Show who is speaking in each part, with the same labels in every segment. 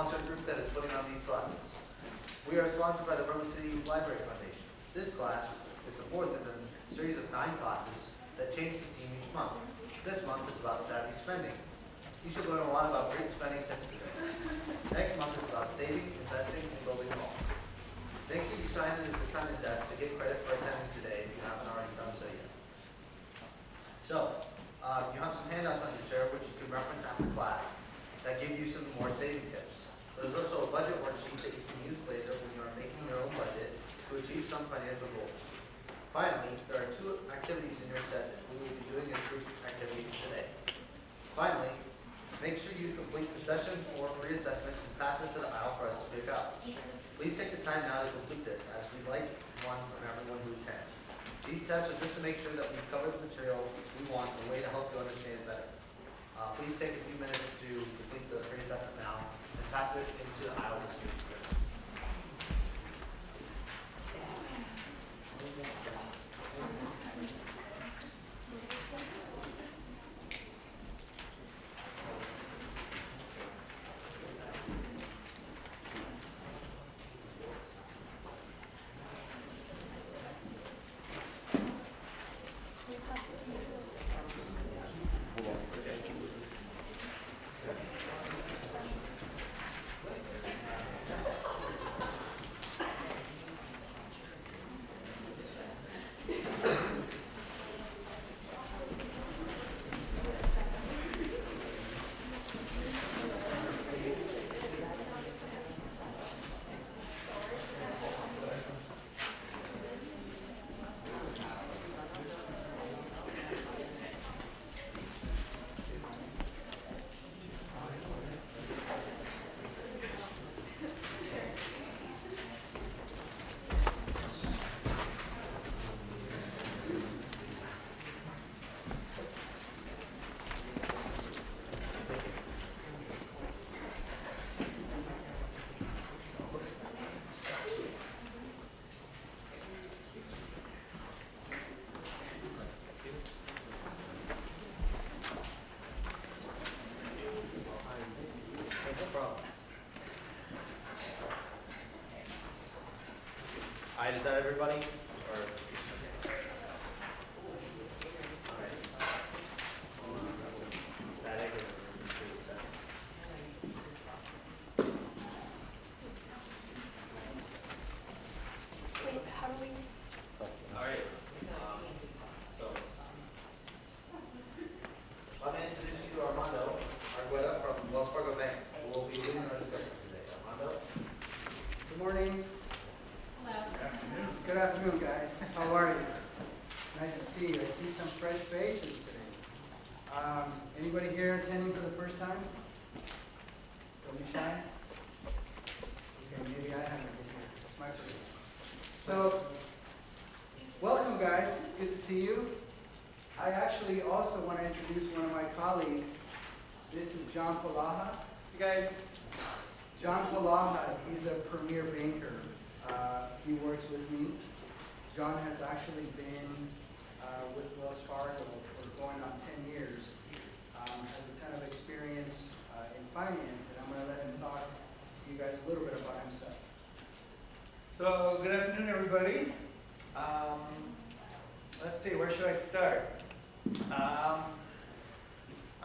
Speaker 1: volunteer group that is putting on these classes. We are sponsored by the Brooklyn City Library Foundation. This class is the fourth in a series of 9 classes that change the theme each month. This month is about savvy spending. You should learn a lot about great spending tips today. Next month is about saving, investing, and building wealth. Make sure you sign in at the sign-in desk to get credit for attending today if you haven't already done so yet. So, you have some handouts on your chair which you can reference after class that give you some more saving tips. There's also a budget worksheet that you can use later when you are making your own budget to achieve some financial goals. Finally, there are 2 activities in your set that we will be doing as group activities today. Finally, make sure you complete the session 4 pre-assessment and pass it to the aisle for us to pick up. Please take the time now to complete this, as we'd like one from everyone who attends. These tests are just to make sure that we've covered the material we want in a way to help you understand better. Please take a few minutes to complete the pre-assessment now and pass it into the aisles as soon as you can. Alright, is that everybody? Or
Speaker 2: Wait, how do we?
Speaker 1: Alright. Let me introduce you to Armando Argueta from Wells Fargo Bank, who will be leading our discussion today. Armando?
Speaker 3: Good morning.
Speaker 2: Hello.
Speaker 3: Good afternoon, guys. How are you? Nice to see you. I see some fresh faces today. Anybody here attending for the first time? Don't be shy. Okay, maybe I haven't been here. It's my first. So, welcome, guys. Good to see you. I actually also want to introduce one of my colleagues. This is John Polaha.
Speaker 1: You guys?
Speaker 3: John Polaha, he's a premier banker. He works with me. John has actually been with Wells Fargo for going on 10 years. Has a ton of experience in finance, and I'm going to let him talk to you guys a little bit about himself.
Speaker 4: So, good afternoon, everybody. Let's see, where should I start? I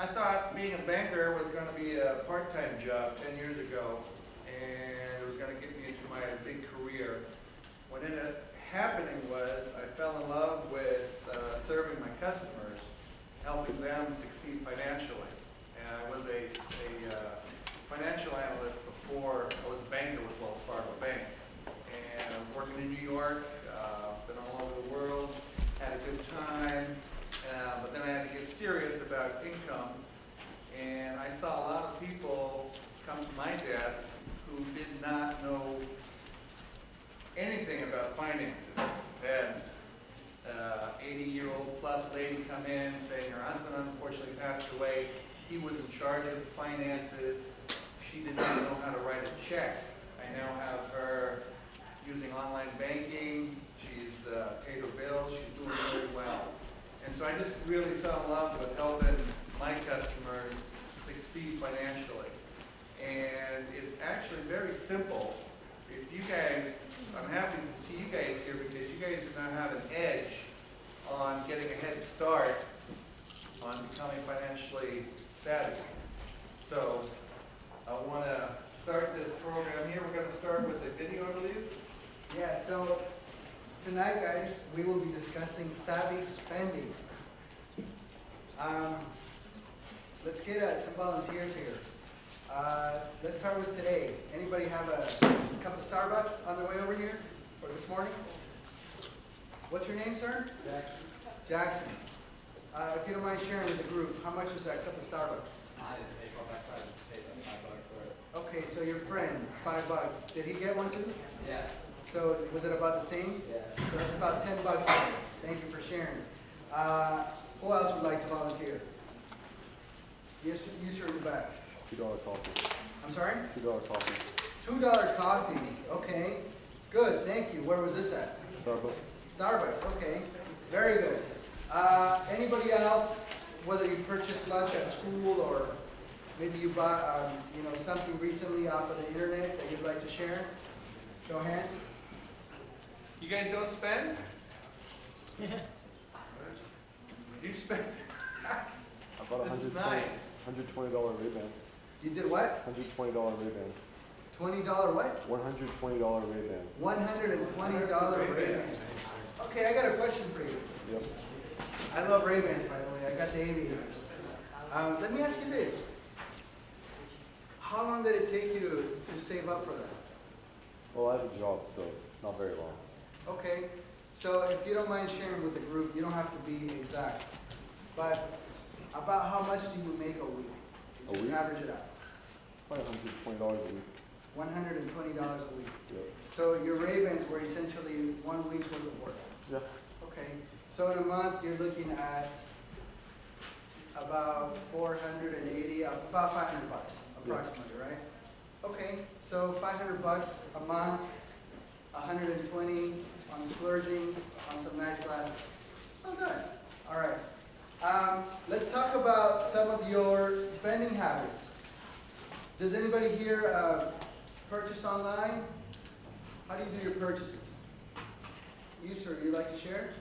Speaker 4: thought being a banker was going to be a part-time job 10 years ago, and it was going to get me into my big career. What ended up happening was I fell in love with serving my customers, helping them succeed financially. And I was a financial analyst before I was a banker with Wells Fargo Bank. And I was working in New York, been all over the world, had a good time, but then I had to get serious about income. And I saw a lot of people come to my desk who did not know anything about finances. Had 80-year-old plus lady come in saying her husband unfortunately passed away. He was in charge of the finances. She did not know how to write a check. I now have her using online banking. She's paid her bills. She's doing really well. And so I just really fell in love with helping my customers succeed financially. And it's simple. If you guys, I'm happy to see you guys here because you guys are gonna have an edge on getting a head start on becoming financially savvy. So I wanna start this program here. We're gonna start with a video, I believe.
Speaker 3: Yeah, so tonight, guys, we will be discussing savvy spending. Let's get some volunteers here. Let's start with today. Anybody have a cup of Starbucks on their way over here for this morning? What's your name, sir?
Speaker 5: Jackson.
Speaker 3: Jackson. If you don't mind sharing with the group, how much was that cup of Starbucks?
Speaker 5: I didn't pay for it, I paid like $5 for it.
Speaker 3: Okay, so your friend, $5. Did he get one too?
Speaker 5: Yeah.
Speaker 3: So was it about the same?
Speaker 5: Yeah.
Speaker 3: So that's about $10. Thank you for sharing. Who else would like to volunteer? Yes, you sir in the back.
Speaker 6: $2 coffee.
Speaker 3: I'm sorry?
Speaker 6: $2 coffee.
Speaker 3: $2 coffee. Okay. Good. Thank you. Where was this at?
Speaker 6: Starbucks.
Speaker 3: Starbucks. Okay. Very good. Anybody else? Whether you purchased lunch at school or maybe you bought, something recently off of the internet that you'd like to share? Show hands.
Speaker 4: You guys don't spend? You spend?
Speaker 6: I bought a
Speaker 4: This is
Speaker 6: $120
Speaker 4: nice.
Speaker 6: Ray-Ban.
Speaker 3: You did what?
Speaker 6: $120 Ray-Ban.
Speaker 3: $20 what?
Speaker 6: $120 Ray-Ban.
Speaker 3: $120 Ray-Bans. Okay, I got a question for you.
Speaker 6: Yep.
Speaker 3: I love Ray-Bans, by the way. I got the aviators. Let me ask you this. How long did it take you to save up for that?
Speaker 6: Well, I have a job, so not very long.
Speaker 3: Okay, so if you don't mind sharing with the group, you don't have to be exact. But about how much do you make a week?
Speaker 6: A
Speaker 3: Just
Speaker 6: week?
Speaker 3: average it out.
Speaker 6: Probably $120 a week.
Speaker 3: $120 a week.
Speaker 6: Yep.
Speaker 3: So your Ray-Bans were essentially 1 week's worth of work.
Speaker 6: Yeah.
Speaker 3: Okay, so in a month, you're looking at about 480, about $500 approximately, right? Okay, so $500 a month, 120 on splurging on some nice glasses. Oh, good. All right. Let's talk about some of your spending habits. Does anybody here purchase online? How do you do your purchases? You, sir, you like to share?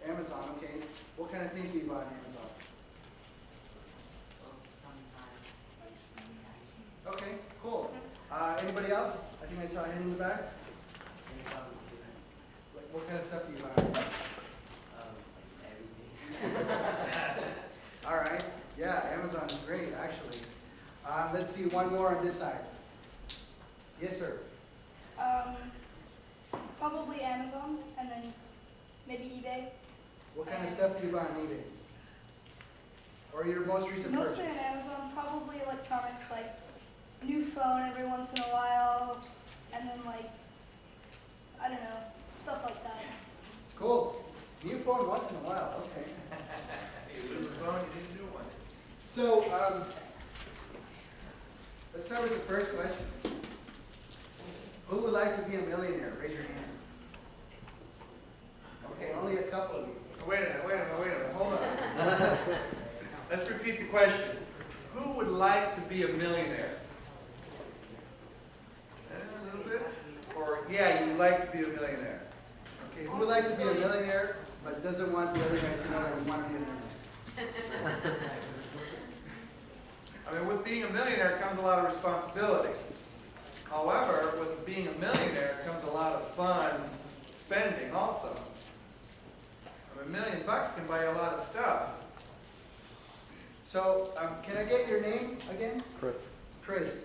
Speaker 3: Amazon, okay. What kind of things do you buy on Amazon? Okay, cool. Anybody else? I think I saw a hand in the back. What kind of stuff do you buy? All right. Yeah, Amazon is great, actually. Let's see, one more on this side. Yes, sir.
Speaker 2: Probably Amazon, and then maybe eBay.
Speaker 3: What kind of stuff do you buy on eBay? Or your most recent purchase?
Speaker 2: Mostly on Amazon, probably electronics, like new phone every once in a while, and then I don't know, stuff like that.
Speaker 3: Cool. New phone once in a while, okay.
Speaker 4: You lose a phone, you didn't do one.
Speaker 3: So, let's start with the first question. Who would like to be a millionaire? Raise your hand. Okay, only a couple of you.
Speaker 4: Wait a minute, hold on. Let's repeat the question. Who would like to be a millionaire? A little bit? Or, yeah, you'd like to be a millionaire.
Speaker 3: Okay, who would like to be a millionaire but doesn't want the other guy to know that you want to be a millionaire?
Speaker 4: I mean, with being a millionaire comes a lot of responsibility. However, with being a millionaire comes a lot of fun spending also. I mean, $1 million can buy a lot of stuff.
Speaker 3: So, can I get your name again?
Speaker 6: Chris.
Speaker 3: Chris.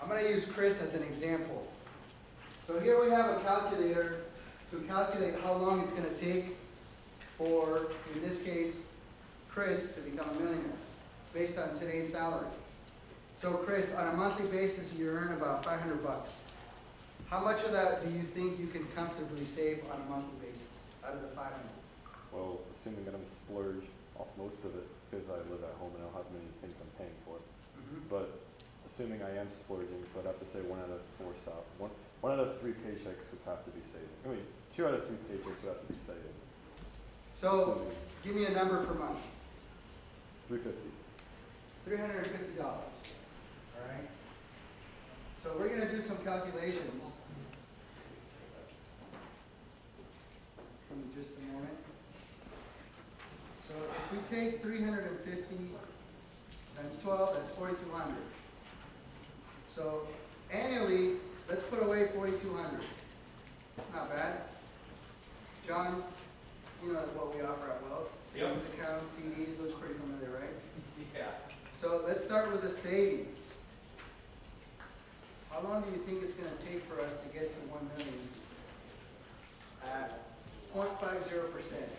Speaker 3: I'm going to use Chris as an example. So here we have a calculator to calculate how long it's going to take for, in this case, Chris to become a millionaire based on today's salary. So Chris, on a monthly basis, you earn about $500. How much of that do you think you can comfortably save on a monthly basis out of the 500?
Speaker 6: Well, assuming that I'm splurge off most of it because I live at home and I don't have many things I'm paying for. But assuming I am splurging, so I'd have to say one out of 3 paychecks would have to be saving. I mean, 2 out of 3 paychecks would have to be saving.
Speaker 3: So give me a number per month.
Speaker 6: $350.
Speaker 3: $350. All right. calculations. Give me just a moment. So if we take 350 times 12, that's 4,200. So annually, let's put away 4,200. Not bad. John, you know what we offer at Wells? Savings accounts, CDs, looks pretty familiar, right?
Speaker 4: Yeah.
Speaker 3: So let's start with the savings. How long do you think it's going to take for us to get to 1 million at 0.50%?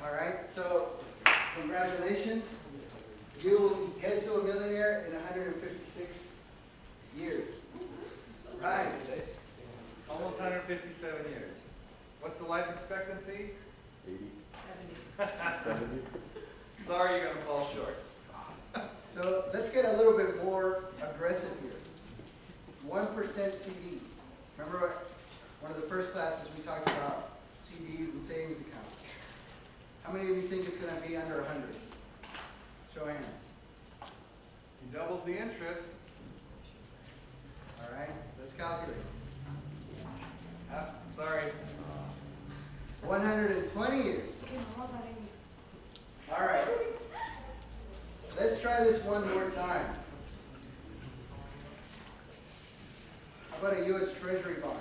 Speaker 3: All right, so congratulations. You will get to a millionaire in 156 years. Right.
Speaker 4: Almost 157 years. What's the life expectancy?
Speaker 6: 80? 70?
Speaker 4: Sorry, you're gonna fall short.
Speaker 3: So let's get a little bit more aggressive here. 1% CD. Remember one of the first classes we talked about CDs and savings accounts. How many of you think it's going to be under 100? Show of hands.
Speaker 4: You doubled the interest.
Speaker 3: All right, let's calculate.
Speaker 4: Sorry.
Speaker 3: 120 years. All right. Let's try this one more time. How about a U.S. Treasury bond?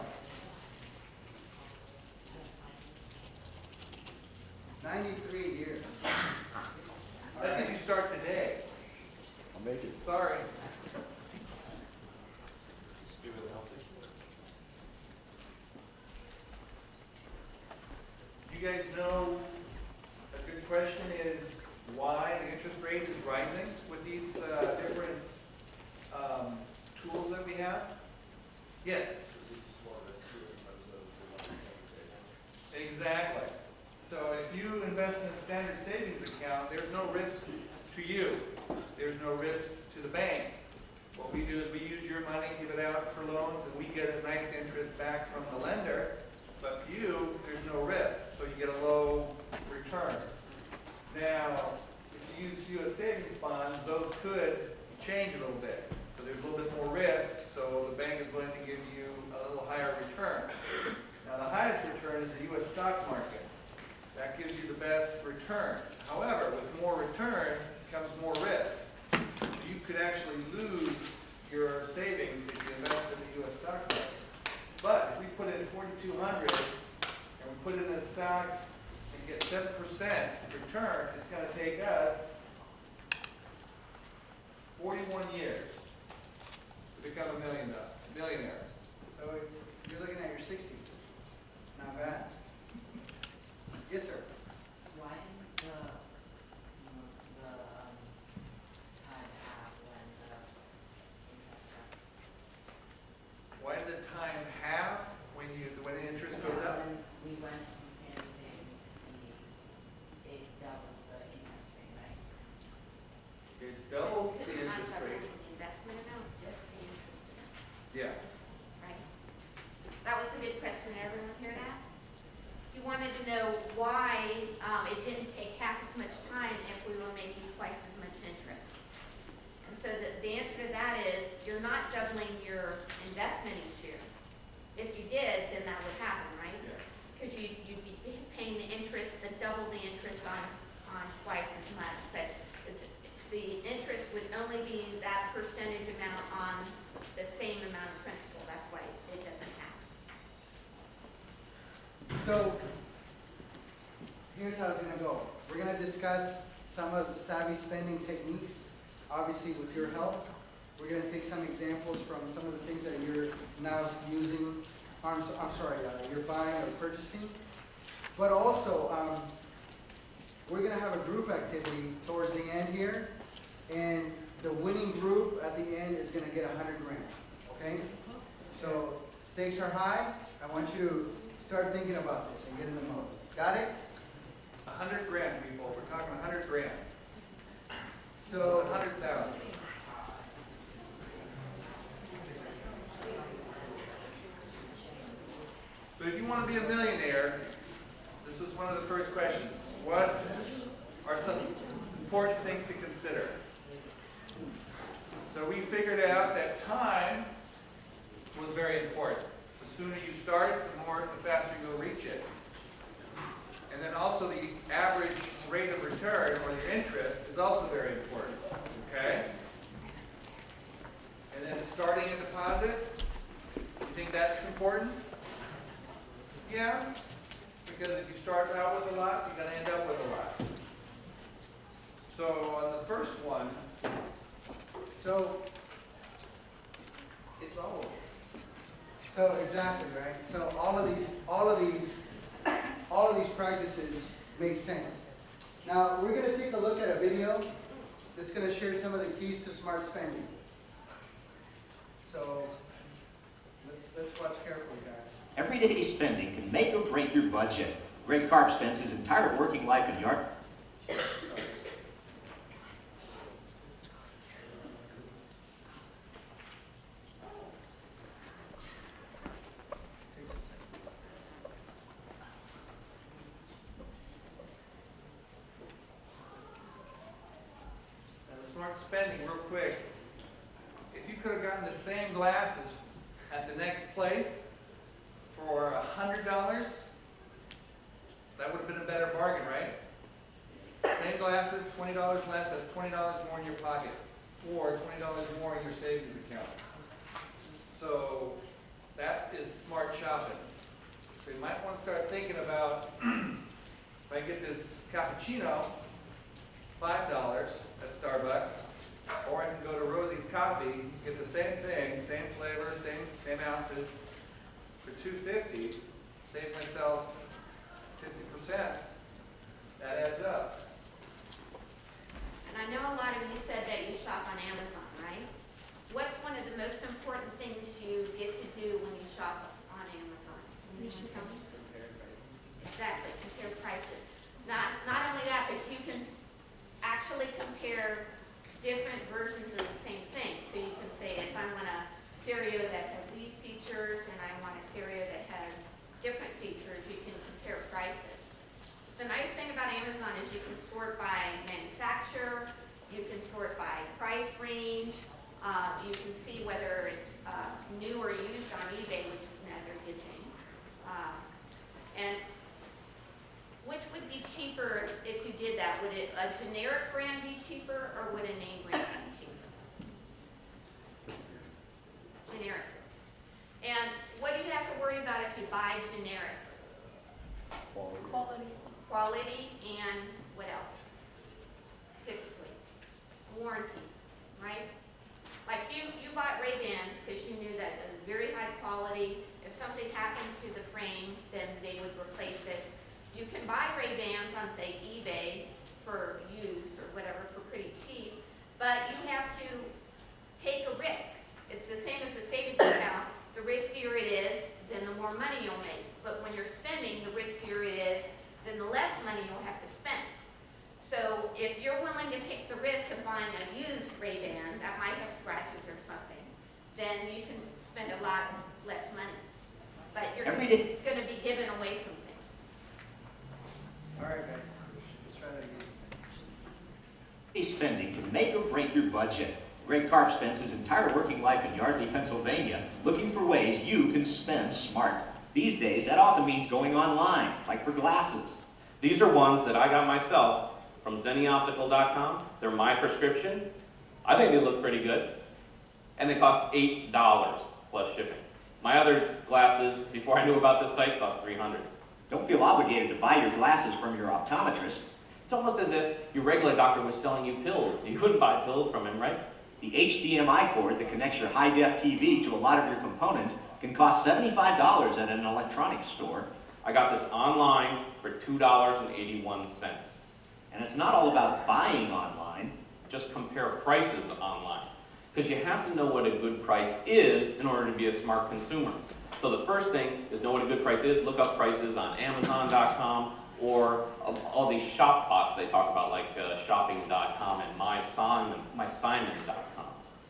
Speaker 3: 93 years. All
Speaker 4: That's
Speaker 3: right.
Speaker 4: if you start today.
Speaker 6: I'll make it.
Speaker 4: Sorry. You guys know, a good question is why the interest rate is rising with these different tools that we have? Yes? Exactly. So if you invest in a standard savings account, there's no risk to you. There's no risk to the bank. What we do is we use your money, give it out for loans, and we get a nice interest back from the lender. But for you, there's no risk, so you get a low return. Now, if you use U.S. savings bonds, those could change a little bit. So there's a little bit more risk, so the bank is going to give you a little higher return. Now, the highest return is the U.S. stock market. That gives you the best return. However, with more return comes more risk. So you could actually lose your savings if you invest in the U.S. stock market. But if we put in 4,200 and we put it in a stock and get 7% return, it's going to take us 41 years to become a millionaire.
Speaker 3: So if you're looking at your 60s. Not bad. Yes, sir.
Speaker 7: Why didn't the time half when the
Speaker 4: Why did the time halve when the interest goes up?
Speaker 7: When we went from standard savings to CDs, it doubled the interest rate, right?
Speaker 4: It doubles the
Speaker 8: This is not
Speaker 4: interest
Speaker 8: covering
Speaker 4: rate.
Speaker 8: the investment amount, just the interest amount,
Speaker 4: Yeah.
Speaker 8: right? That was a good question. Everyone hear that? You wanted to know why it didn't take half as much time if we were making twice as much interest. And so the answer to that is you're not doubling your investment each year. If you did, then that would happen, right?
Speaker 4: Yeah.
Speaker 8: Because you'd be paying the interest, double the interest on twice as much. But the interest would only be that percentage amount on the same amount of principal. That's why it doesn't happen.
Speaker 3: So here's how it's going to go. We're going to discuss some of the savvy spending techniques, obviously with your help. We're going to take some examples from some of the things that you're now using, you're buying or purchasing. But also, we're going to have a group activity towards the end here, and the winning group at the end is going to get 100 grand, okay? So stakes are high. I want you to start thinking about this and get in the mode. Got it?
Speaker 4: 100 grand, people. We're talking 100 grand.
Speaker 3: So
Speaker 4: 100,000. So if you want to be a millionaire, this was one of the first questions. What are some important things to consider? So we figured out that time was very important. The sooner you start, the faster you'll reach it. And then also the average rate of return, or the interest, is also very important, okay? And then starting a deposit, you think that's important? Yeah, because if you start out with a lot, you're gonna end up with a lot. So on the first one,
Speaker 3: So,
Speaker 4: it's all over.
Speaker 3: so exactly, right? So all of these practices make sense. Now, we're gonna take a look at a video that's gonna share some of the keys to smart spending. So, let's watch carefully, guys.
Speaker 9: Everyday spending can make or break your budget. Greg Karp spends his entire working life in yard.
Speaker 3: Takes a second.
Speaker 4: And the smart spending, real quick, if you could have gotten the same glasses at the next place for $100, that would have been a better bargain, right? Same glasses, $20 less, that's $20 more in your pocket, or $20 more in your savings account. So that is smart shopping. So you might want to start thinking about, if I get this cappuccino, $5 at Starbucks, or I can go to Rosie's Coffee, get the same thing, same flavor, same ounces, for $2.50, save myself 50%. That adds up.
Speaker 8: And I know a lot of you said that you shop on Amazon, right? What's one of the most important things you get to do when you shop on Amazon? Exactly, compare prices. Not only that, but you can actually compare different versions of the same thing. So you can say, if I want a stereo that has these features and I want a stereo that has different features, you can compare prices. The nice thing about Amazon is you can sort by manufacturer, you can sort by price range, you can see whether it's new or used on eBay, which is another good thing. And which would be cheaper if you did that? Would a generic brand be cheaper, or would a name brand be cheaper? Generic. And what do you have to worry about if you buy generic?
Speaker 2: Quality.
Speaker 8: Quality and what else? Typically. Warranty, right? Like you bought Ray-Bans because you knew that it was very high quality. If something happened to the frame, then they would replace it. You can buy Ray-Bans on, say, eBay for used or whatever for pretty cheap, but you have to take a risk. It's the same as a savings account. The riskier it is, then the more money you'll make. But when you're spending, the riskier it is, then the less money you'll have to spend. So if you're willing to take the risk of buying a used Ray-Ban that might have scratches or something, then you can spend a lot less money. But you're going to be giving away some things.
Speaker 3: All right, guys, let's try that again.
Speaker 9: Everyday spending can make or break your budget. Greg Karp spends his entire working life in Yardley, Pennsylvania, looking for ways you can spend smart. These days, that often means going online, like for glasses.
Speaker 10: These are ones that I got myself from ZennyOptical.com. They're my prescription. I think they look pretty good. And they cost $8 plus shipping. My other glasses, before I knew about this site, cost $300.
Speaker 9: Don't feel obligated to buy your glasses from your optometrist.
Speaker 10: It's almost as if your regular doctor was selling you pills. You wouldn't buy pills from him, right?
Speaker 9: The HDMI cord that connects your high-def TV to a lot of your components can cost $75 at an electronics store.
Speaker 10: I got this online for $2.81.
Speaker 9: And it's not all about buying online.
Speaker 10: Just compare prices online. Because you have to know what a good price is in order to be a smart consumer. So the first thing is know what a good price is. Look up prices on Amazon.com or all these shop bots they talk about, like shopping.com and mysimon.com.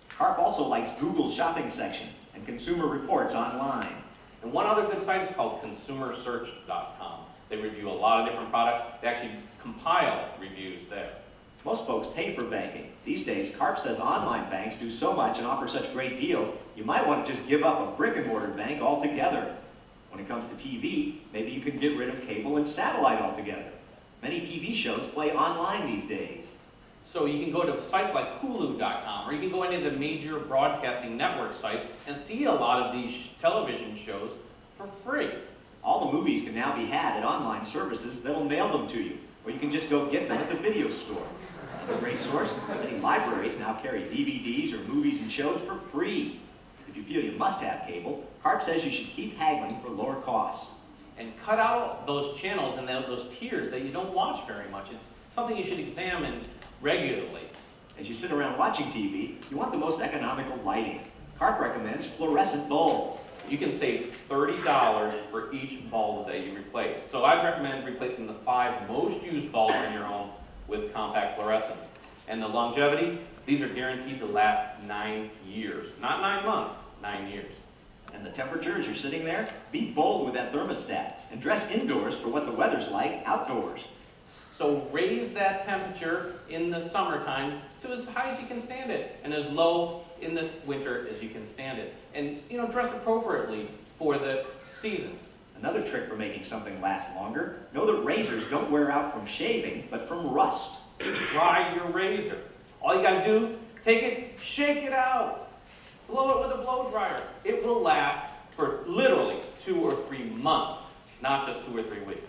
Speaker 9: Karp also likes Google's shopping section and Consumer Reports online.
Speaker 10: And one other good site is called consumersearch.com. They review a lot of different products. They actually compile reviews there.
Speaker 9: Most Most folks pay for banking. These days, Carp says online banks do so much and offer such great deals, you might want to just give up a brick and mortar bank altogether. When it comes to TV, maybe you can get rid of cable and satellite altogether. Many TV shows play online these days.
Speaker 10: So you can go to sites like Hulu.com, or you can go into the major broadcasting network sites and see a lot of these television shows for free.
Speaker 9: All the movies can now be had at online services that'll mail them to you, or you can just go get them at the video store. Another great source, many libraries now carry DVDs or movies and shows for free. If you feel you must have cable, Carp says you should keep haggling for lower costs.
Speaker 10: And cut out those channels and those tiers that you don't watch very much. It's something you should examine regularly.
Speaker 9: As you sit around watching TV, you want the most economical lighting. Carp recommends fluorescent bulbs.
Speaker 10: You can save $30 for each bulb that you replace. So I'd recommend replacing the 5 most used bulbs in your home with compact fluorescents. And the longevity, these are guaranteed to last 9 years. Not 9 months, 9 years.
Speaker 9: And the temperature as you're sitting there, be bold with that thermostat and dress indoors for what the weather's like outdoors.
Speaker 10: So raise that temperature in the summertime to as high as you can stand it, and as low in the winter as you can stand it. And, dress appropriately for the season.
Speaker 9: Another trick for making something last longer, know that razors don't wear out from shaving, but from rust.
Speaker 10: Dry your razor. All you gotta do, take it, shake it out, blow it with a blow dryer. It will last for literally 2 or 3 months, not just 2 or 3 weeks.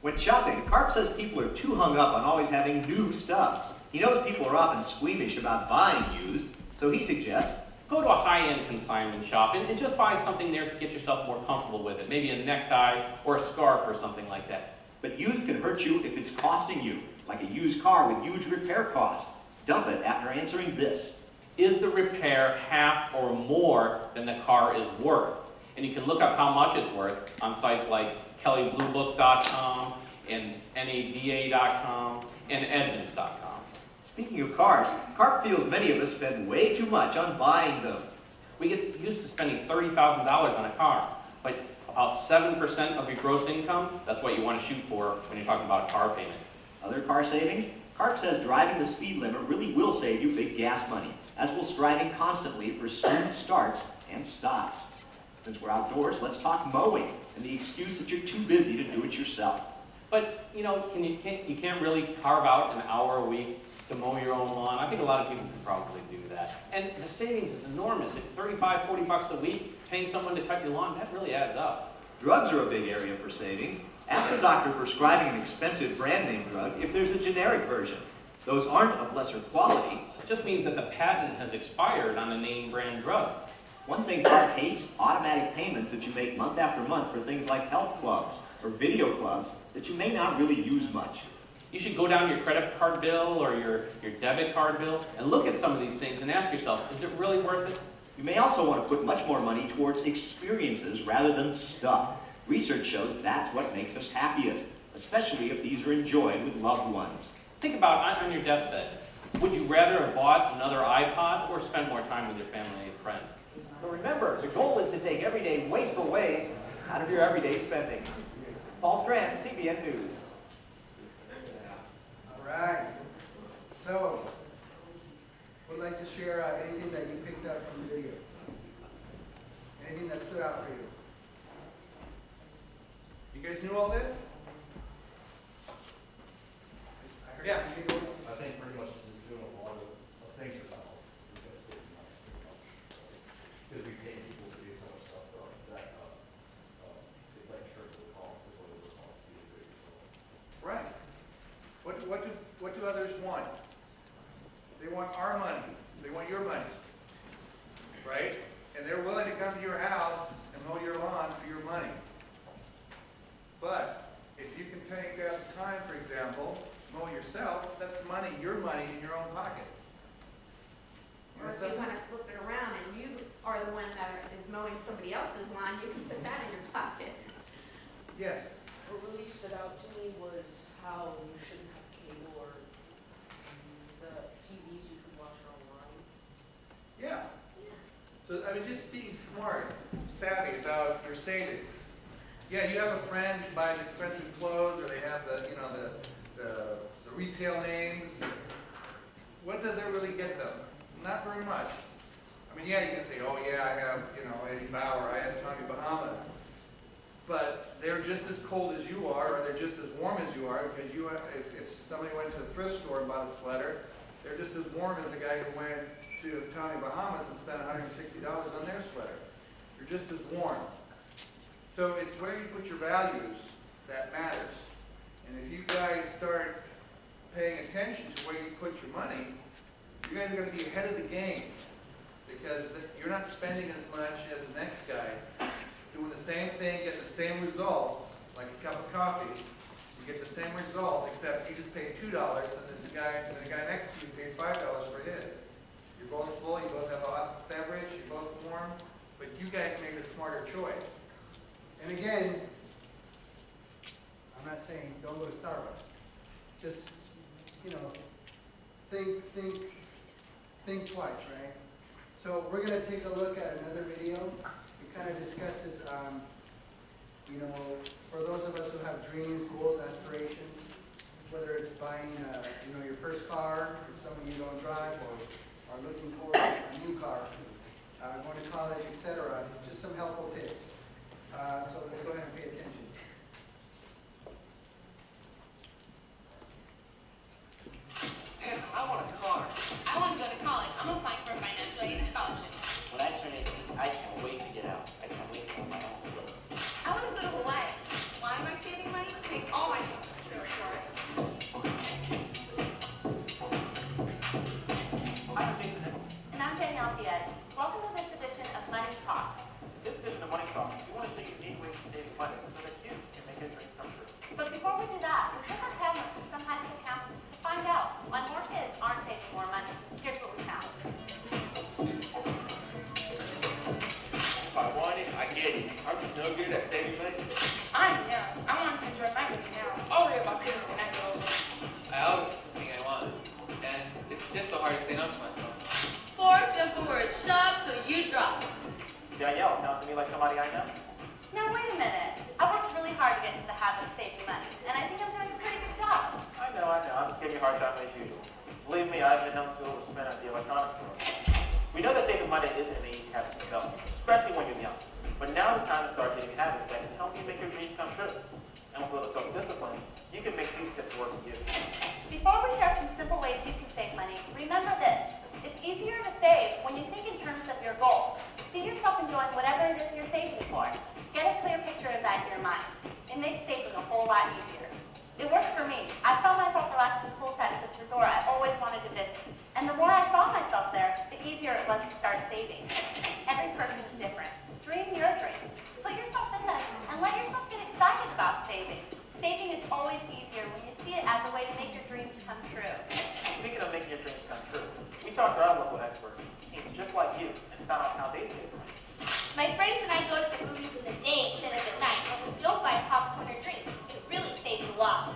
Speaker 9: When shopping, Carp says people are too hung up on always having new stuff. He knows people are often squeamish about buying used, so he suggests,
Speaker 10: go to a high-end consignment shop and just buy something there to get yourself more comfortable with it. Maybe a necktie or a scarf or something like that.
Speaker 9: but used can hurt you if it's costing you, like a used car with huge repair costs. Dump it after answering this.
Speaker 10: Is the repair half or more than the car is worth? And you can look up how much it's worth on sites like kellybluebook.com and NADA.com and Edmunds.com.
Speaker 9: Speaking of cars, Carp feels many of us spend way too much on buying them.
Speaker 10: We get used to spending $30,000 on a car, but about 7% of your gross income, that's what you want to shoot for when you're talking about a car payment.
Speaker 9: Other car savings? Carp says driving the speed limit really will save you big gas money, as will striving constantly for smooth starts and stops. Since we're outdoors, let's talk mowing and the excuse that you're too busy to do it yourself.
Speaker 10: But, you can't really carve out an hour a week to mow your own lawn. I think a lot of people can probably do that. And the savings is enormous. At $35, $40 a week, paying someone to cut your lawn, that really adds up.
Speaker 9: Drugs are a big area for savings. Ask the doctor prescribing an expensive brand name drug if there's a generic version. Those aren't of lesser quality.
Speaker 10: It just means that the patent has expired on a name brand drug.
Speaker 9: One thing Carp hates, automatic payments that you make month after month for things like health clubs or video clubs that you may not really use much.
Speaker 10: You should go down your credit card bill or your debit card bill and look at some of these things and ask yourself, is it really worth it?
Speaker 9: You may also want to put much more money towards experiences rather than stuff. Research shows that's what makes us happiest, especially if these are enjoyed with loved ones.
Speaker 10: Think about on your deathbed. Would you rather have bought another iPod or spend more time with your family and friends?
Speaker 5: But remember, the goal is to take everyday wasteful ways out of your everyday spending. Paul Strand, CBN News.
Speaker 3: All right. So, would like to share anything that you picked up from the video? Anything that stood out for you?
Speaker 4: You guys knew all this?
Speaker 3: I heard
Speaker 4: Yeah.
Speaker 3: some giggles.
Speaker 5: I think pretty much just doing a lot of things yourself. Because we pay people to do so much stuff for us that it's like triple the cost of what it would cost you to do it yourself.
Speaker 4: Right. What do others want? They want our money. They want your money. Right? And they're willing to come to your house and mow your lawn for your money. But if you can take out the time, for example, mow yourself, that's money, your money in your own pocket.
Speaker 8: Or if you want to flip it around and you are the one that is mowing somebody else's lawn, you can put that in your pocket.
Speaker 4: Yes.
Speaker 11: What really stood out to me was how you shouldn't have cable or the TVs you could watch online.
Speaker 4: Yeah. So, just being smart, savvy about your savings. Yeah, you have a friend who buys expensive clothes, or they have the retail names. what does it really get them? Not very much. I mean, yeah, you can say, oh yeah, I have, Eddie Bauer, I have Tommy Bahamas. But they're just as cold as you are, or they're just as warm as you are, because if somebody went to the thrift store and bought a sweater, they're just as warm as the guy who went to Tommy Bahamas and spent $160 on their sweater. You're just as warm. So it's where you put your values that matters. And if you guys start paying attention to where you put your money, you guys are going to be ahead of the game, because you're not spending as much as the next guy, doing the same thing, get the same results, like a cup of coffee. You get the same results, except you just paid $2, and the guy next to you paid $5 for his. You're both full, you both have a hot beverage, you're both warm, but you guys made a smarter choice.
Speaker 3: And again, I'm not saying don't go to Starbucks. Just, think twice, right? So we're going to take a look at another video. It kind of discusses, for those of us who have dreams, goals, aspirations, whether it's buying, your first car, if some of you don't drive, or are looking for a new car, going to college, etc. Just some helpful tips. So let's go ahead and pay attention.
Speaker 12: I want a car. I want to go to college. I'm applying for a financial aid scholarship.
Speaker 13: When I turn 18, I can't wait to get out. I can't wait to go my own place.
Speaker 12: I want to go to Hawaii. Why am I saving money? To make all my children sure.
Speaker 13: I'm Nathan.
Speaker 14: And I'm Danielle Diaz. Welcome to this edition of Money Talk.
Speaker 13: This edition of Money Talk, we want to show you unique ways to save money so that you can make your dreams come true.
Speaker 14: But before we do that, we took our cameras to some high school campuses to find out why more kids aren't saving more money. Here's what we found.
Speaker 5: If I want it, I get it. I'm just no good at saving money.
Speaker 12: I'm young. I want to enjoy my money now. I'll worry about getting when I get older.
Speaker 13: I always think I want, and it's just so hard to say no to myself.
Speaker 12: 4 simple words. Shop till you drop.
Speaker 13: Danielle sounds to me like somebody I know.
Speaker 14: Now wait a minute. I worked really hard to get into the habit of saving money, and I think I'm doing a pretty good job.
Speaker 13: I know. I'm just giving you a hard time as usual. Believe me, I've been known to overspend at the electronics store. We know that saving money isn't an easy habit to develop, especially when you're young. But now is the time to start getting habits that can help you make your dreams come true. And with a little self-discipline, you can make these tips work for you.
Speaker 14: Before we share some simple ways you can save money, remember this. It's easier to save when you think in terms of your goals. See yourself enjoying whatever it is you're saving for. Get a clear picture of that in your mind. It makes saving a whole lot easier. It worked for me. I found myself relaxing poolside at this resort I always wanted to visit. And the more I saw myself there, the easier it was to start saving. Every person is different. Dream your dream. Put yourself in them and let yourself get excited about saving. Saving is always easier when you see it as a way to make your dreams come true.
Speaker 13: Speaking of making your dreams come true, we talked to our local experts, teams just like you, and found out how they save money.
Speaker 14: My friends and I go to the movies in the day instead of at night, and we don't buy popcorn or drinks. It really saves a lot.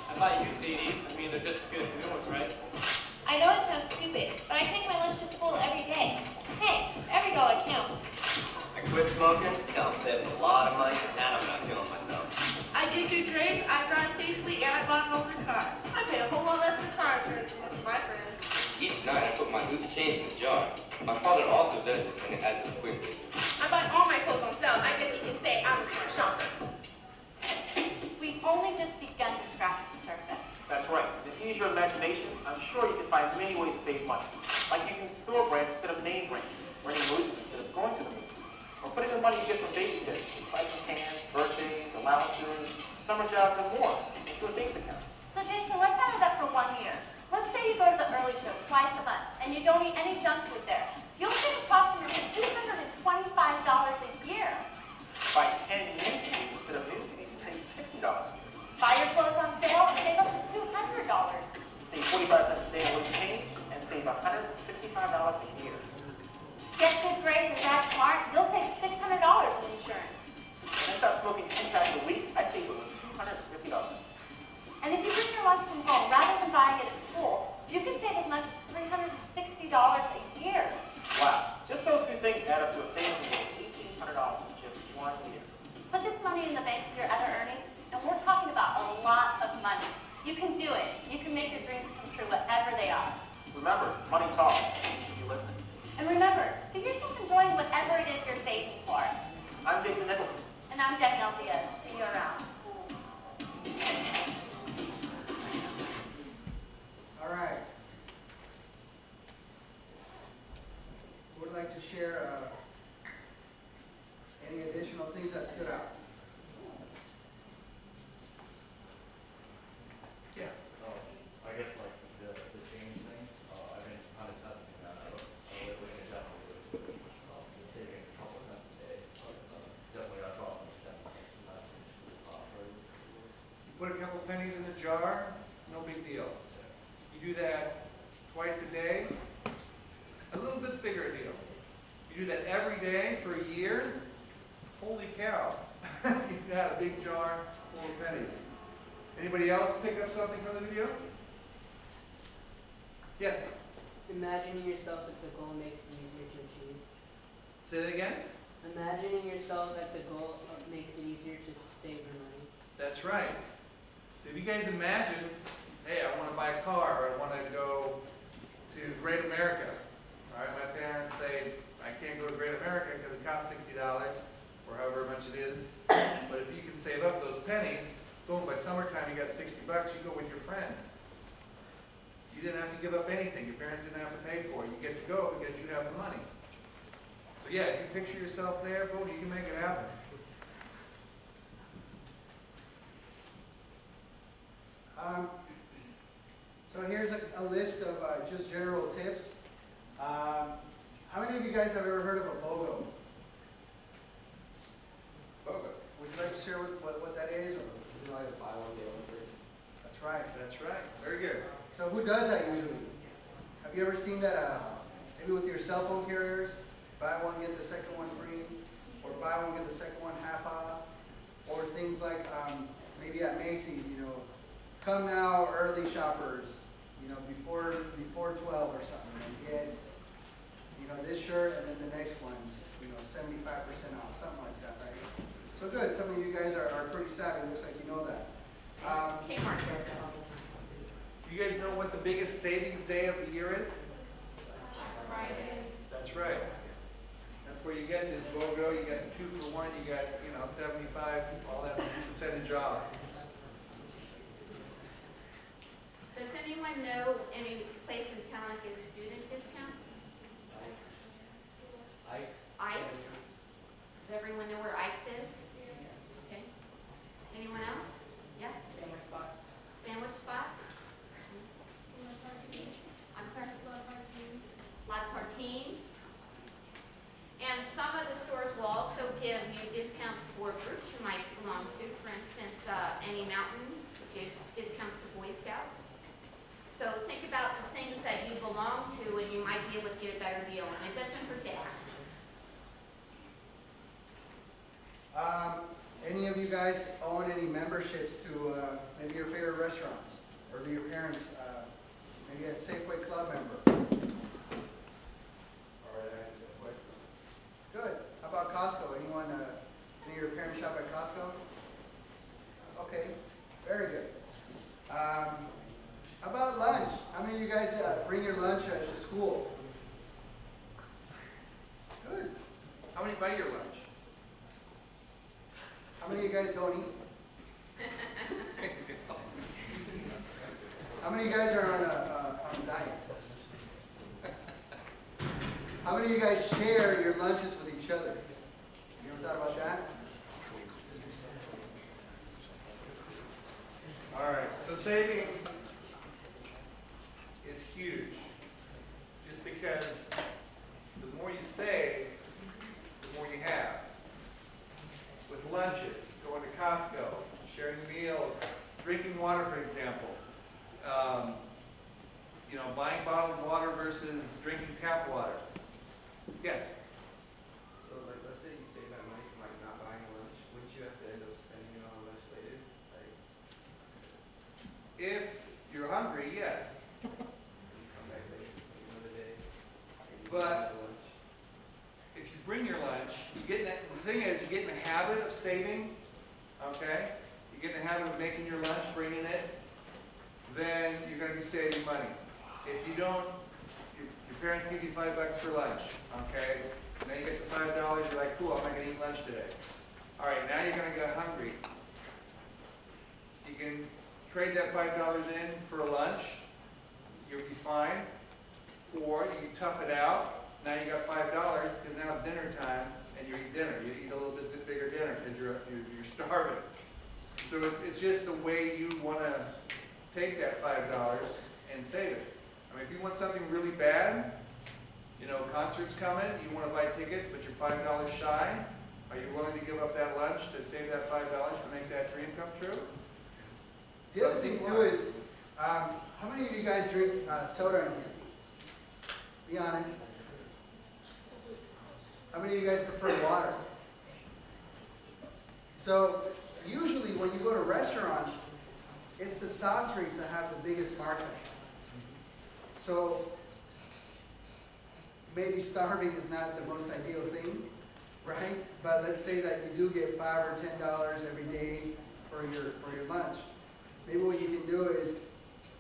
Speaker 13: I buy you CDs. I mean, they're just as good as the new ones, right?
Speaker 14: I know it sounds stupid, but I take my lunch to school every day. Hey, every dollar counts.
Speaker 13: I quit smoking. I'm saving a lot of money, and I'm not killing myself.
Speaker 12: I do 2 drinks, I drive safely, and I bought an older car. I pay a whole lot less for car insurance than most of my friends.
Speaker 5: Each night I put my loose change in a jar. My father also does it and it adds up quickly.
Speaker 12: I buy all my clothes on sale. I guess you can say I'm a smart shopper.
Speaker 14: We've only just begun to scratch the surface.
Speaker 13: That's right. To use your imagination, I'm sure you can find many ways to save money. Like using store brands instead of name brands, renting movies instead of going to the movies, or putting the money you get from babysitters, license cans, birthdays, allowances, summer jobs, and more into a savings account.
Speaker 14: So Jason, let's add it up for 1 year. Let's say you go to the early show twice a month, and you don't eat any junk food there. You'll save approximately $225 a year.
Speaker 13: Buy 10 new CDs instead of new CDs and save $60.
Speaker 14: Buy your clothes on sale and save up to $200.
Speaker 13: Save 45 cents a day on loose change and save $165 a year.
Speaker 14: Get good grades and that's smart, you'll save $600 in insurance.
Speaker 13: When I stop smoking 2 times a week, I save over $250.
Speaker 14: And if you bring your lunch from home rather than buying it at school, you can save as much as $360 a year.
Speaker 13: Wow. Just those 2 things add up to a savings of $1,800 in just 1 year.
Speaker 14: Put this money in the bank with your other earnings, and we're talking about a lot of money. You can do it. You can make your dreams come true, whatever they are.
Speaker 13: Remember,
Speaker 3: share any additional things that stood out?
Speaker 4: Yeah.
Speaker 5: I guess like the change thing, I've been kind of testing that out. Like in general, just saving a couple cents a day. Definitely got caught on the cents.
Speaker 4: You put a couple pennies in a jar, no big deal. You do that twice a day, a little bit bigger deal. You do that every day for a year, holy cow. You got a big jar full of pennies. Anybody else pick up something from the video? Yes,
Speaker 11: Imagining yourself at the goal makes it easier to achieve.
Speaker 4: say that again?
Speaker 11: Imagining yourself at the goal makes it easier to save your money.
Speaker 4: That's right. So if you guys imagine, hey, I want to buy a car, or I want to go to Great America. All right, my parents say, I can't go to Great America because it costs $60, or however much it is. But if you can save up those pennies, boom, by summertime you got $60, you go with your friends. You didn't have to give up anything. Your parents didn't have to pay for it. You get to go because you have the money. So yeah, if you picture yourself there, boom, you can make it happen.
Speaker 3: So here's a list of just general tips. How many of you guys have ever heard of a BOGO?
Speaker 4: BOGO.
Speaker 3: Would you like to share what that is? Or?
Speaker 5: Buy one, get one free.
Speaker 3: That's right.
Speaker 4: That's right. Very good.
Speaker 3: So who does that usually? Have you ever seen that maybe with your cell phone carriers? Buy one, get the second one free, or buy one, get the second one half off, or things like maybe at Macy's, come now early shoppers, before 12 or something, and get, this shirt and then the next one, 75% off, something like that, right? So good, some of you guys are pretty savvy, looks like you know that.
Speaker 8: Kmart does that all the time.
Speaker 4: You guys know what the biggest savings day of the year is?
Speaker 8: Friday.
Speaker 4: That's right. That's where you get this BOGO, you get the 2 for 1, you got, 75, all that percentage off.
Speaker 8: Does anyone know any place in town that gives student discounts? Ike's? Does everyone know where Ike's is? Okay. Anyone else? Yeah?
Speaker 11: Sandwich spot.
Speaker 8: Sandwich spot? I'm sorry? La Tartine. And some of the stores will also give you discounts for groups you might belong to. For instance, Any Mountain gives discounts to Boy Scouts. So think about the things that you belong to and you might be able to get a better deal. And it doesn't hurt to ask.
Speaker 3: Any of you guys own any memberships to maybe your favorite restaurants, or do your parents, maybe a Safeway Club member?
Speaker 5: All right, I answered that question.
Speaker 3: Good. How about Costco? Anyone, any of your parents shop at Costco? Okay, very good. How about lunch? How many of you guys bring your lunch to school? Good.
Speaker 4: How many buy your lunch?
Speaker 3: How many of you guys don't eat? How many of you guys are on a diet? How many of you guys share your lunches with each other? You ever thought about that?
Speaker 4: All right, so saving is huge. Just because the more you save, the more you have. With lunches, going to Costco, sharing meals, drinking water, for example. Buying bottled water versus drinking tap water. Yes?
Speaker 5: So, let's say you save that money from, not buying lunch, wouldn't you have to end up spending it on lunch later?
Speaker 4: If you're hungry, yes.
Speaker 5: You come back late at the end of the day, and you
Speaker 4: But-
Speaker 5: buy lunch.
Speaker 4: If you bring your lunch, the thing is, you get in the habit of saving, okay? You get in the habit of making your lunch, bringing it, then you're going to be saving money. If you don't, your parents give you $5 for lunch, okay? Now you get the $5, you're like, cool, I'm not going to eat lunch today. All right, now you're going to get hungry. You can trade that $5 in for a lunch, you'll be fine. Or you can tough it out now you got $5 because now it's dinner time and you eat dinner. You eat a little bit bigger dinner because you're starving. So it's just the way you want to take that $5 and save it. I mean, if you want something really bad, you know, concerts coming, you want to buy tickets, but you're $5 shy, are you willing to give up that lunch to save that $5 to make that dream come true?
Speaker 3: The other thing too is, how many of you guys drink soda in here? Be honest. How many of you guys prefer water? So usually when you go to restaurants, it's the soft drinks that have the biggest markup. So maybe starving is not the most ideal thing, right? But let's say that you do get $5 or $10 every day for your lunch. Maybe what you can do is,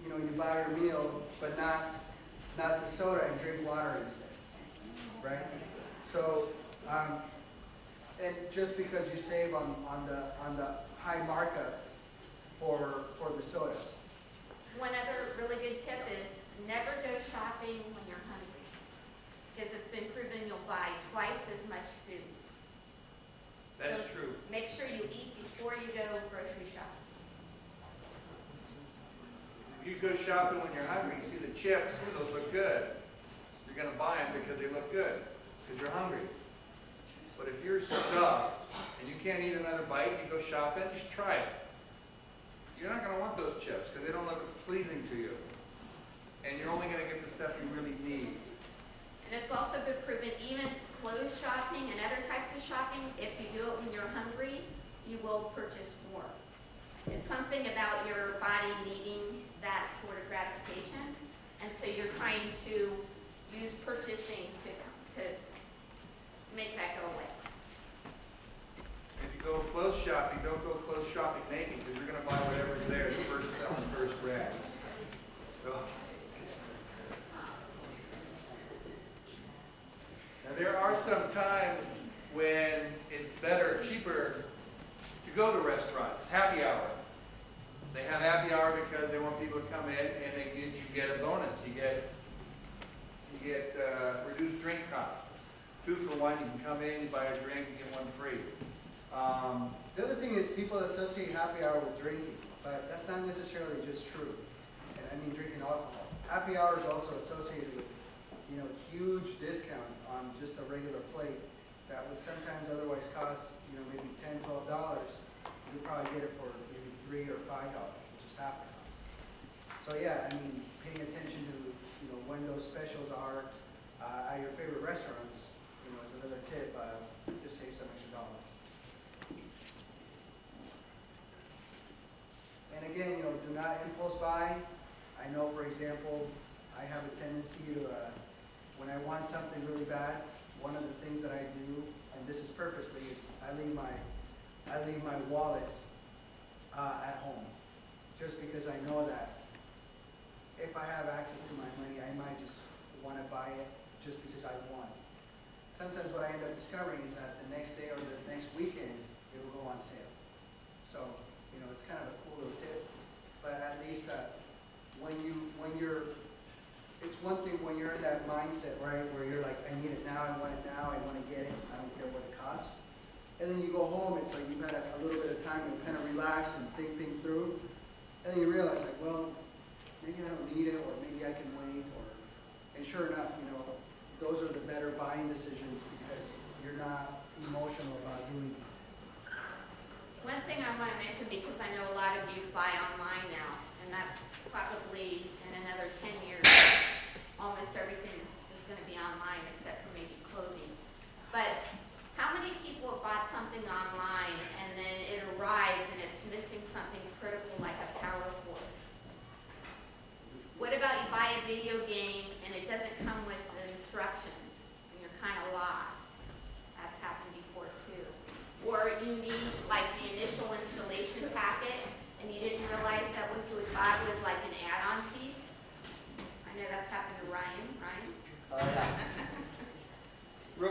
Speaker 3: you know, you buy your meal, but not the soda, and drink water instead, right? So, and just because you save on the high markup for the soda.
Speaker 8: One other really good tip is never go shopping when you're hungry, because it's been proven you'll buy twice as much food.
Speaker 4: That's
Speaker 8: So
Speaker 4: true.
Speaker 8: make sure you eat before you go grocery shopping.
Speaker 4: If you go shopping when you're hungry, you see the chips, ooh, those look good. You're going to buy them because they look good, because you're hungry. But if you're stuffed and you can't eat another bite, you go shopping, just try it. You're not going to want those chips because they don't look pleasing to you. And you're only going to get the stuff you really need.
Speaker 8: And it's also been proven even clothes shopping and other types of shopping, if you do it when you're hungry, you will purchase more. It's something about your body needing that sort of gratification, and so you're trying to use purchasing to make that go away.
Speaker 4: If you go clothes shopping, don't go clothes shopping naked because you're going to buy whatever's there the first on the first rack. So. Now there are some times when it's better, cheaper to go to restaurants. Happy hour. They have happy hour because they want people to come in and you get a bonus. You get reduced drink costs. 2 for 1. You can come in, you buy a drink, and get 1 free.
Speaker 3: The other thing is people associate happy hour with drinking, but that's not necessarily just true. And I mean drinking alcohol. Happy hour is also associated with, you know, huge discounts on just a regular plate that would sometimes otherwise cost, you know, maybe $10, $12. You probably get it for maybe $3 or $5, which is half the cost. So yeah, I mean, paying attention to, you know, when those specials are at your favorite restaurants, you know, is another tip. Just save some extra dollars. And again, you know, do not impulse buy. I know, for example, I have a tendency to, when I want something really bad, one of the things that I do, and this is purposely, is I leave my wallet at home, just because I know that if I have access to my money, I might just want to buy it just because I want it. Sometimes what I end up discovering is that the next day or the next weekend, it will go on sale. So, you know, it's kind of a cool little tip, but at least it's one thing when you're in that mindset, right, where you're like, I need it now, I want to get it, I don't care what it costs. And then you go home, it's like you've had a little bit of time to kind of relax and think things through. And then you realize, like, well, maybe I don't need it, or maybe I can wait, and sure enough, you know, those are the better buying decisions because you're not emotional about doing it.
Speaker 8: One thing I want to mention, because I know a lot of you buy online now, and that probably in another 10 years, almost everything is going to be online except for maybe clothing. But how many people have bought something online and then it arrives and it's missing something critical like a power cord? What about you buy a video game and it doesn't come with the instructions and you're kind of lost? That's happened before too. Or you need like the initial installation packet and you didn't realize that what you would buy was like an add-on piece. I know that's happened to Ryan.
Speaker 3: Oh, yeah.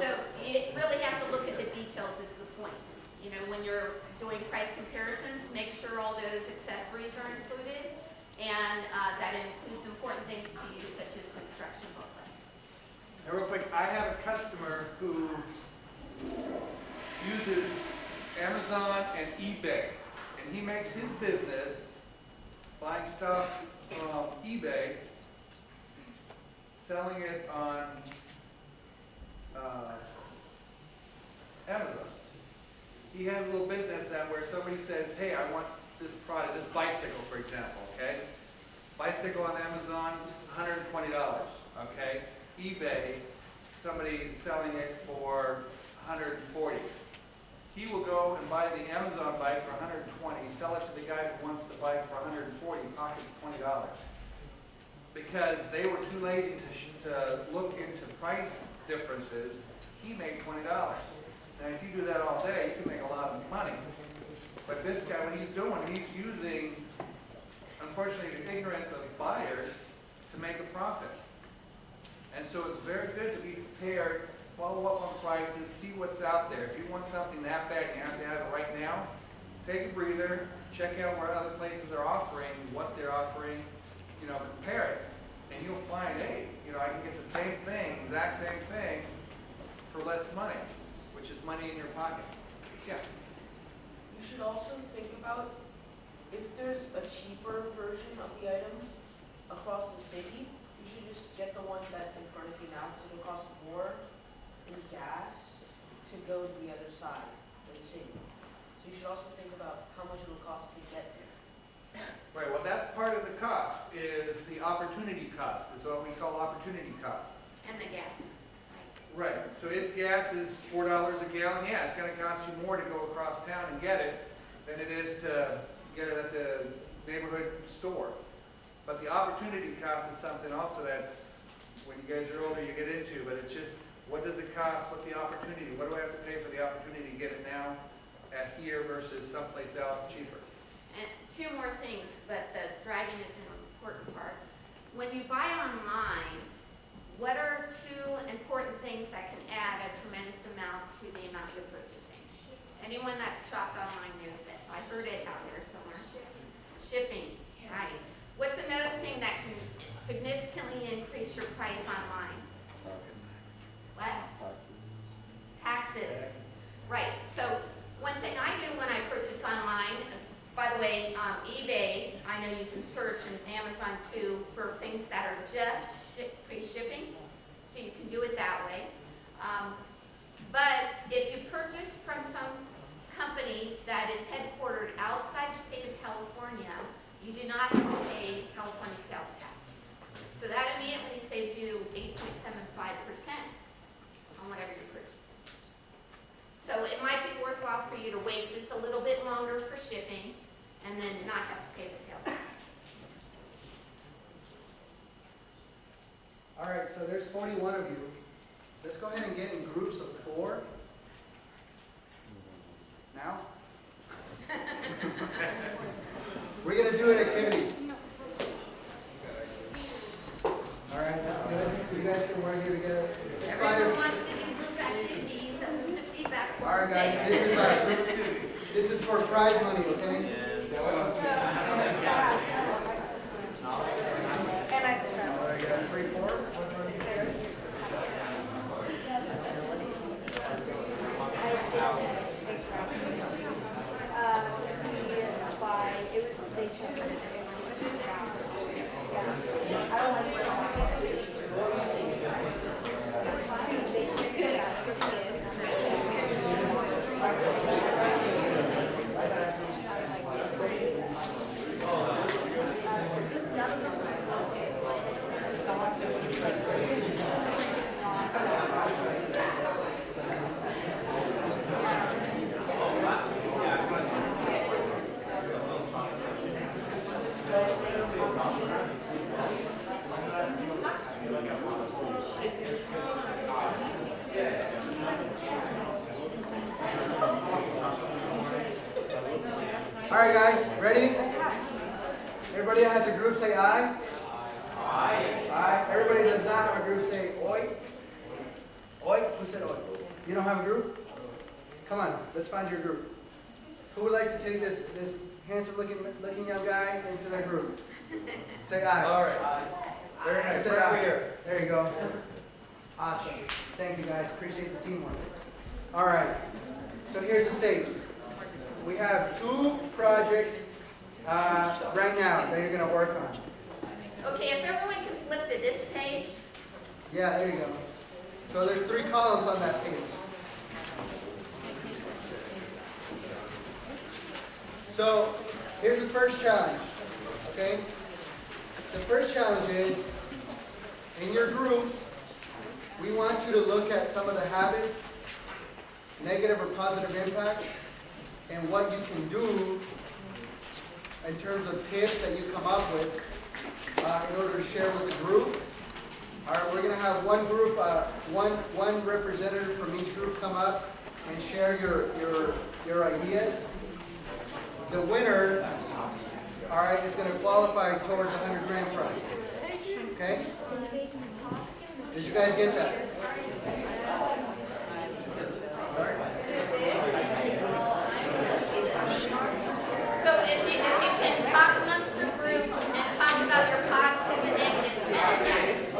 Speaker 8: So you really have to look at the details is the point. You know, when you're doing price comparisons, make sure all those accessories are included, and that includes important things to you such
Speaker 4: I have a customer who uses Amazon and eBay, and he makes his business buying stuff from eBay, selling it on Amazon. He has a little business that where somebody says, hey, I want this product, this bicycle, for example, okay? Bicycle on Amazon, $120, okay? eBay, somebody's selling it for $140. He will go and buy the Amazon bike for $120, sell it to the guy who wants the bike for $140, pockets $20. Because they were too lazy to look into price differences, he made $20. Now, if you do that all day, you can make a lot of money. But this guy, what he's doing, he's using, unfortunately, the ignorance of buyers to make a profit. And so it's very good to be prepared, follow up on prices, see what's out there. If you want something that bad and you have to have it right now, take a breather, check out where other places are offering, what they're offering, compare it. And you'll find, hey, I can get the same thing, exact same thing, for less money, which is money in your pocket. Yeah.
Speaker 11: You should also think about if there's a cheaper version of the item across the city, you should just get the one that's in front of you now because it'll cost more in gas to go to the other side of the city. So you should also think about how much it'll cost to get there.
Speaker 4: Right, well, that's part of the cost, is the opportunity cost, is what we call opportunity cost.
Speaker 8: And the gas.
Speaker 4: Right, so if gas is $4 a gallon, yeah, it's gonna cost you more to go across town and get it than it is to get it at the neighborhood store. But the opportunity cost is something also that's, when you guys are older, you get into, but it's just, what does it cost, what's the opportunity, what do I have to pay for the opportunity to get it now at here versus someplace else cheaper?
Speaker 8: And two more things, but the driving is an important part. When you buy online, what are two important things that can add a tremendous amount to the amount you're purchasing? Anyone that's shopped online knows this. I heard it out there somewhere. Shipping, right? What's another thing that can significantly increase your price online? What? Taxes. Right. So one thing I do when I purchase online, by the way, eBay, I know you can search, and Amazon too, for things that are just free shipping, so you can do it that way. But if you purchase from some company that is headquartered outside the state of California, you do not have to pay California sales tax. So that immediately saves you 8.75% on whatever you're purchasing. So it might be worthwhile for you to wait just a little bit longer for shipping and then not have to pay the sales tax.
Speaker 3: All right, so there's 41 of you. Let's go ahead and get in groups of 4. Now? We're going to do an activity. All right, that's good. You guys can work here together.
Speaker 8: Everyone wants to do group activities. That's the feedback.
Speaker 3: All right, guys, this is for prize money, okay?
Speaker 2: And extra.
Speaker 3: All right, guys, 3, 4. All right, guys, ready? Everybody that has a group say aye. Aye. Aye. Everybody that does not have a group say oi. Oi? Who said oi? You don't have a group? Come on, let's find your group. Who would like to take this handsome looking young guy into their group? Say aye.
Speaker 4: All right. Very nice.
Speaker 3: Say
Speaker 4: Right
Speaker 3: aye.
Speaker 4: over here.
Speaker 3: There you go. Awesome. Thank you guys, appreciate the teamwork. All right, so here's the stakes. We have 2 projects right now that you're gonna work on.
Speaker 8: Okay, if everyone can flip to this page.
Speaker 3: Yeah, there you go. So there's 3 columns on that page. So here's the first challenge, okay? The first challenge is, in your groups, we want you to look at some of the habits, negative or positive impact, and what you can do in terms of tips that you come up with in order to share with the group. All right, we're going to have one group, one representative from each group come up and share your ideas. The winner, all right, is going to qualify towards a $100 grand prize. Okay? Did you guys get that? All right.
Speaker 8: So if you can talk amongst your groups and talk about your positive and negative spend habits.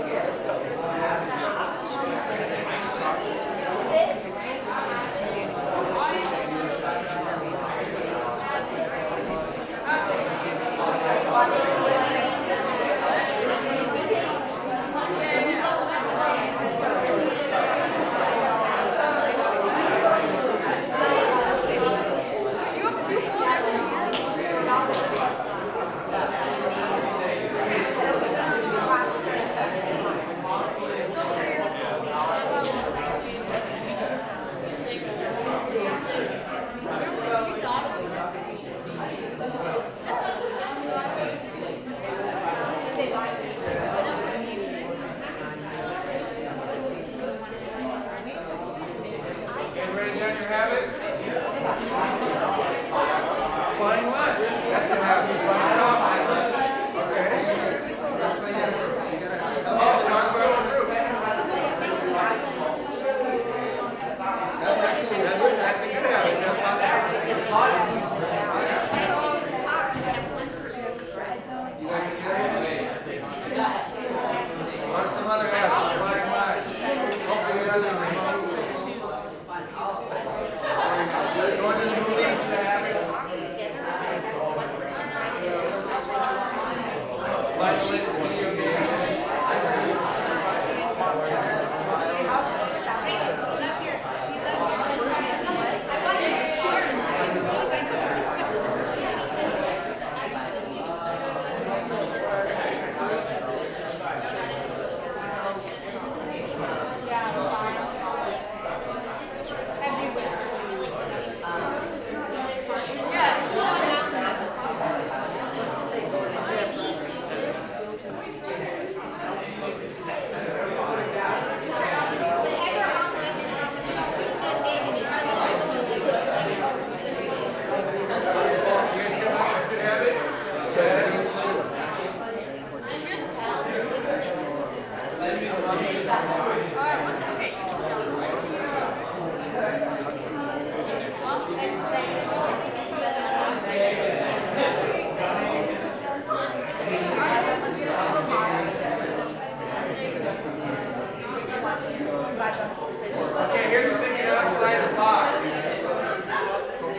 Speaker 4: Okay, here's the thing outside the box.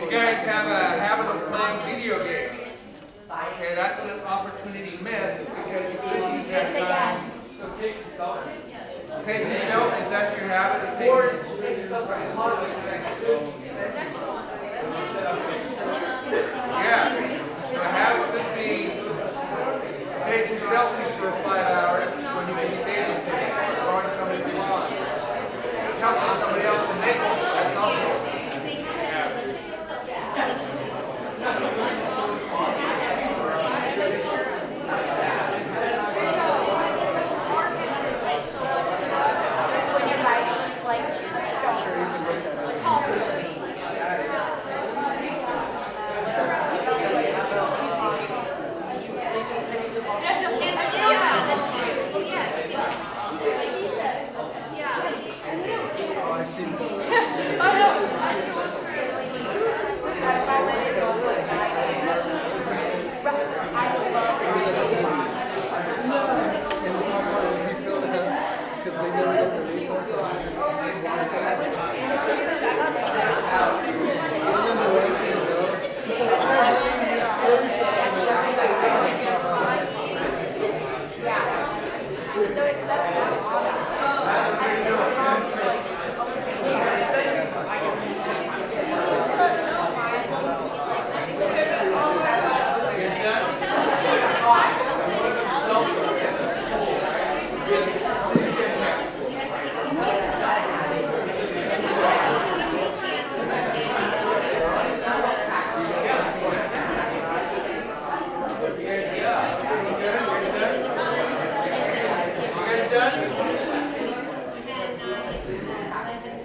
Speaker 4: You guys have a habit of playing video games. Okay, that's an opportunity missed because you could use that time. So taking selfies. Taking selfies, is that your habit of taking Yeah, so a habit could be taking selfies for 5 hours when you can be dating or drawing somebody to lawn. Helping somebody else in Naples, that's also.
Speaker 8: Yeah.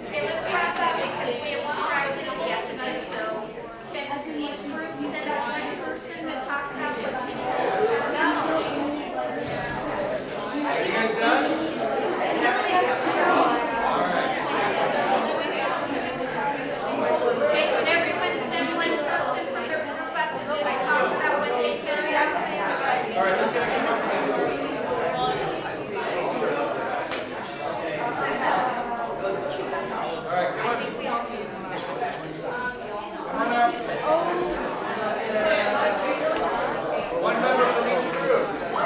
Speaker 8: Okay, let's wrap up because we have one more activity after this, so can each group send out one person to talk about what's in it?
Speaker 4: Are you guys done?
Speaker 8: Okay, can everyone send one person from their group up to just talk about what they found out?
Speaker 4: All right, let's get All right, come on. Come on up. One member from each group. All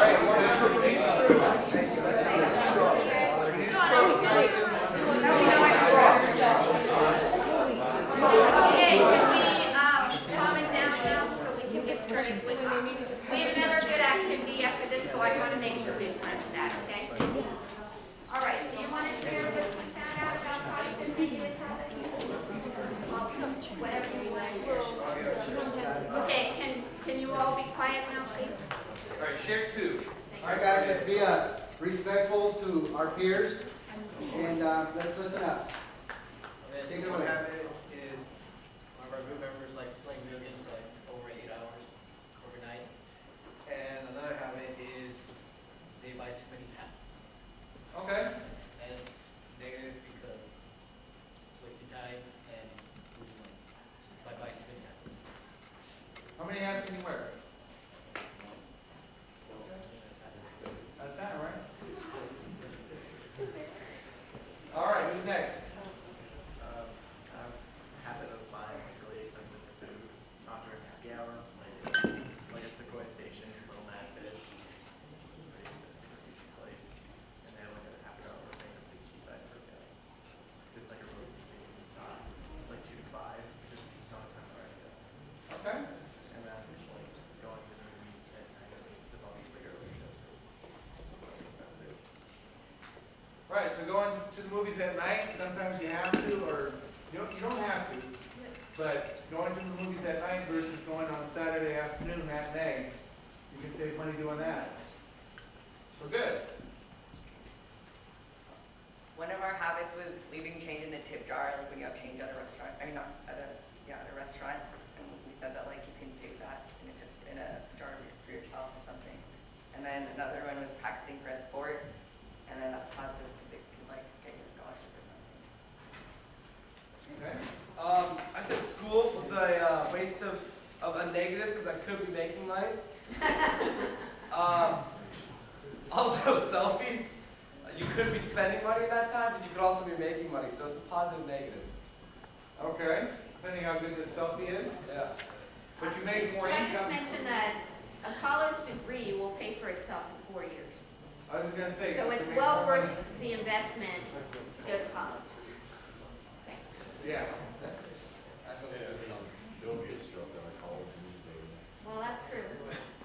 Speaker 4: right, one member from each group.
Speaker 8: Okay, can we, calm it down now so we can get started with, we have another good activity after this, so I want to make sure we plan for that, okay? All right, do you want to share what you found out about positive negative habits? Whatever you want to share. Okay, can you all be quiet now, please?
Speaker 4: All right, share two.
Speaker 3: All right, guys, let's be respectful to our peers, and let's listen up. Take it away.
Speaker 15: Habit is one of our group members likes playing video games like over 8 hours overnight. And another habit is they buy too many hats.
Speaker 4: Okay.
Speaker 15: And it's negative because it's wasting time and losing money by buying too many hats.
Speaker 4: How many hats can you wear? At a time, right? All right, who's next?
Speaker 15: Habit of buying silly expensive food, not during happy hour, like at Sequoia Station, Little Mad Fish, which is a pretty expensive sushi place, and they have like a happy hour thing that's like cheap at per guy. It's like a really big sauce. It's like 2 to 5, because it's not a time where I go.
Speaker 4: Okay.
Speaker 15: And then like going to the movies at night, because obviously early shows are expensive.
Speaker 4: Right, so going to the movies at night, sometimes you have to, or you don't have to, but going to the movies at night versus going on Saturday afternoon, matinee, you can save money doing that. So good.
Speaker 16: One of our habits was leaving change in the tip jar, like when you have change at a restaurant. I mean, not at a, yeah, at a restaurant. And we said that like you can save that in a jar for yourself or something. And then another one was practicing for a sport. And then that's positive because it can like get you a scholarship or something.
Speaker 4: Okay.
Speaker 17: I said school was a waste of a negative because I could be making money. Also selfies. You could be spending money at that time, but you could also be making money, so it's a positive negative.
Speaker 4: Okay, depending how good the selfie is.
Speaker 17: Yeah.
Speaker 4: But you make more
Speaker 8: Can I just
Speaker 4: income.
Speaker 8: mention that a college degree will pay for itself in 4 years?
Speaker 4: I was gonna say.
Speaker 8: So
Speaker 4: you
Speaker 8: it's
Speaker 4: make
Speaker 8: well
Speaker 4: more
Speaker 8: worth
Speaker 4: money.
Speaker 8: the investment to go to college. Okay.
Speaker 4: Yeah.
Speaker 17: That's what it is.
Speaker 6: Don't get struck on a college these days.
Speaker 8: Well, that's true.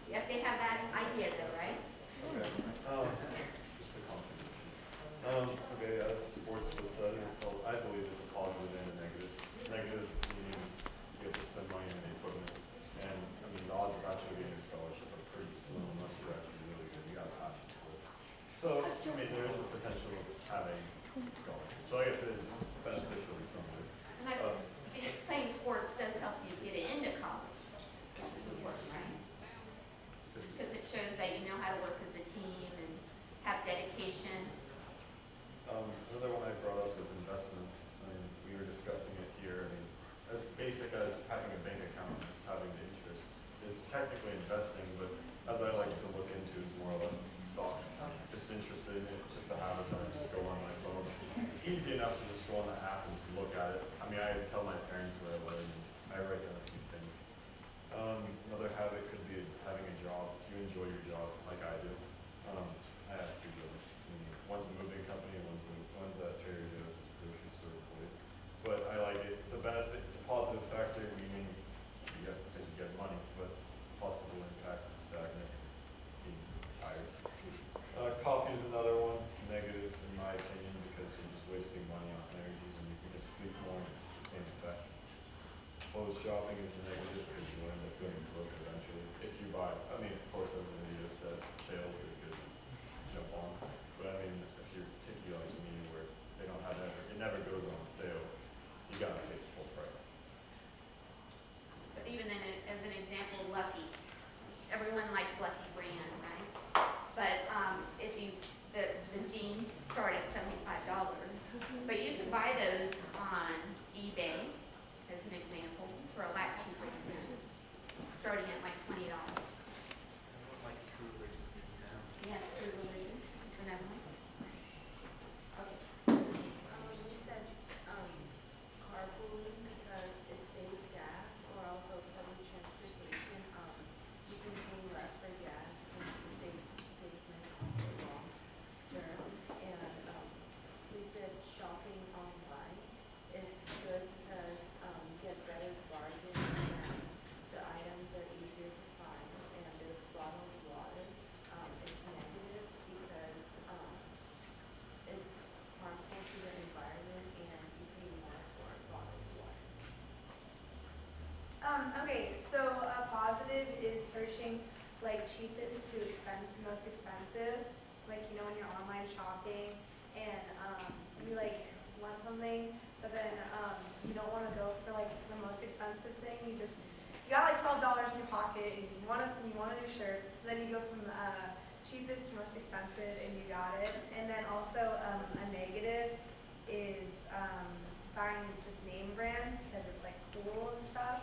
Speaker 8: You have to have that idea though, right?
Speaker 6: Just a contribution. Okay, as sports was said, so I believe it's a positive and a negative. Negative meaning you have to spend money on equipment. And I mean, the odds of actually getting a scholarship are pretty slim unless you're actually really good. You got a passion for it. So, I mean, there is the potential of having scholarships. So I guess it is beneficial in some way.
Speaker 8: And I think playing sports does help you get into college, which is important, right? Because it shows that you know how to work as a team and have dedication.
Speaker 6: Another one I brought up was investment. I mean, we were discussing it here. I mean, as basic as having a bank account and just having the interest is technically investing, but as I like to look into, is more or less stocks. I'm just interested in it. It's just a habit that I just go on my phone. It's easy enough to just go on the app and just look at it. I mean, I tell my parents where I live, and I write down a few things. Another habit could be having a job. If you enjoy your job, like I do. I have two jobs. One's a moving company, and one's a Trader Joe's, a grocery store employee. But I like it. It's a benefit. It's a positive factor, meaning because you get money, but possible impact is sadness, being tired. Coffee is another one, negative in my opinion, because you're just wasting money on energy and you can just sleep more and it's the same effect. Clothes shopping is a negative because you'll end up going broke eventually. If you buy, I mean, of course, as the video says, sales are good to jump on. But I mean, if you're picky like me where they don't have that, it never goes on sale, you gotta pay full price.
Speaker 8: But even then, as an example, Lucky, everyone likes Lucky brand, right? But if you, the jeans start at $75, but you can buy those on eBay, as an example, for a lot cheaper than that, starting at like $20.
Speaker 15: Everyone likes True Religion in town.
Speaker 8: Yeah, True Religion, it's another one. Okay.
Speaker 11: You said carpooling because it saves gas, or also public transportation. You can pay less for gas and it saves money on the long term. And we said shopping online. It's good because you get better bargains and the items are easier to find. And there's bottled water. It's negative because it's harmful to the environment and you pay more for bottled water.
Speaker 2: Okay, so a positive is searching like cheapest to most expensive. Like, you know, when you're online shopping and you like want something, but then you don't want to go for like the most expensive thing. You got like $12 in your pocket and you want a new shirt. So then you go from cheapest to most expensive and you got it. And then also a negative is buying just name brand because it's like cool and stuff.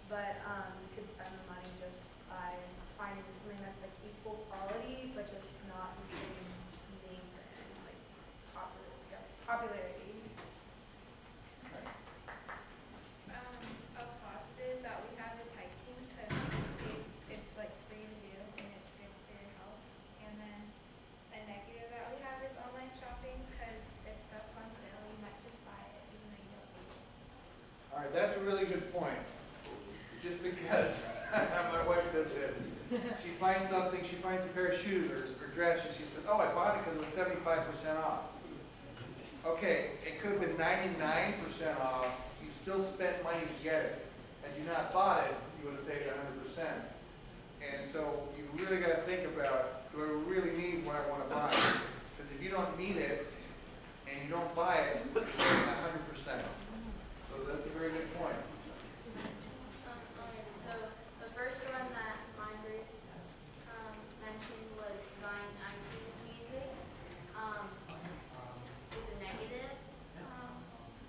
Speaker 2: But you could spend the money just by finding something that's like equal quality, but just not the same name brand, like popularity.
Speaker 12: A positive that we have is hiking because it's like free to do and it's good for your health. And then a negative that we have is online shopping because if stuff's on sale, you might just buy it even though you don't need it.
Speaker 4: All right, that's a really good point. Just because my wife does this. She finds something, she finds a pair of shoes or dress, and she says, oh, I bought it because it was 75% off. Okay, it could have been 99% off. You still spent money to get it. Had you not bought it, you would have saved 100%. And so you really got to think about, do I really need what I want to buy? Because if you don't need it and you don't buy it, you're saving 100%. So that's a very good point.
Speaker 18: So the first one that my group mentioned was buying iTunes music. It's a negative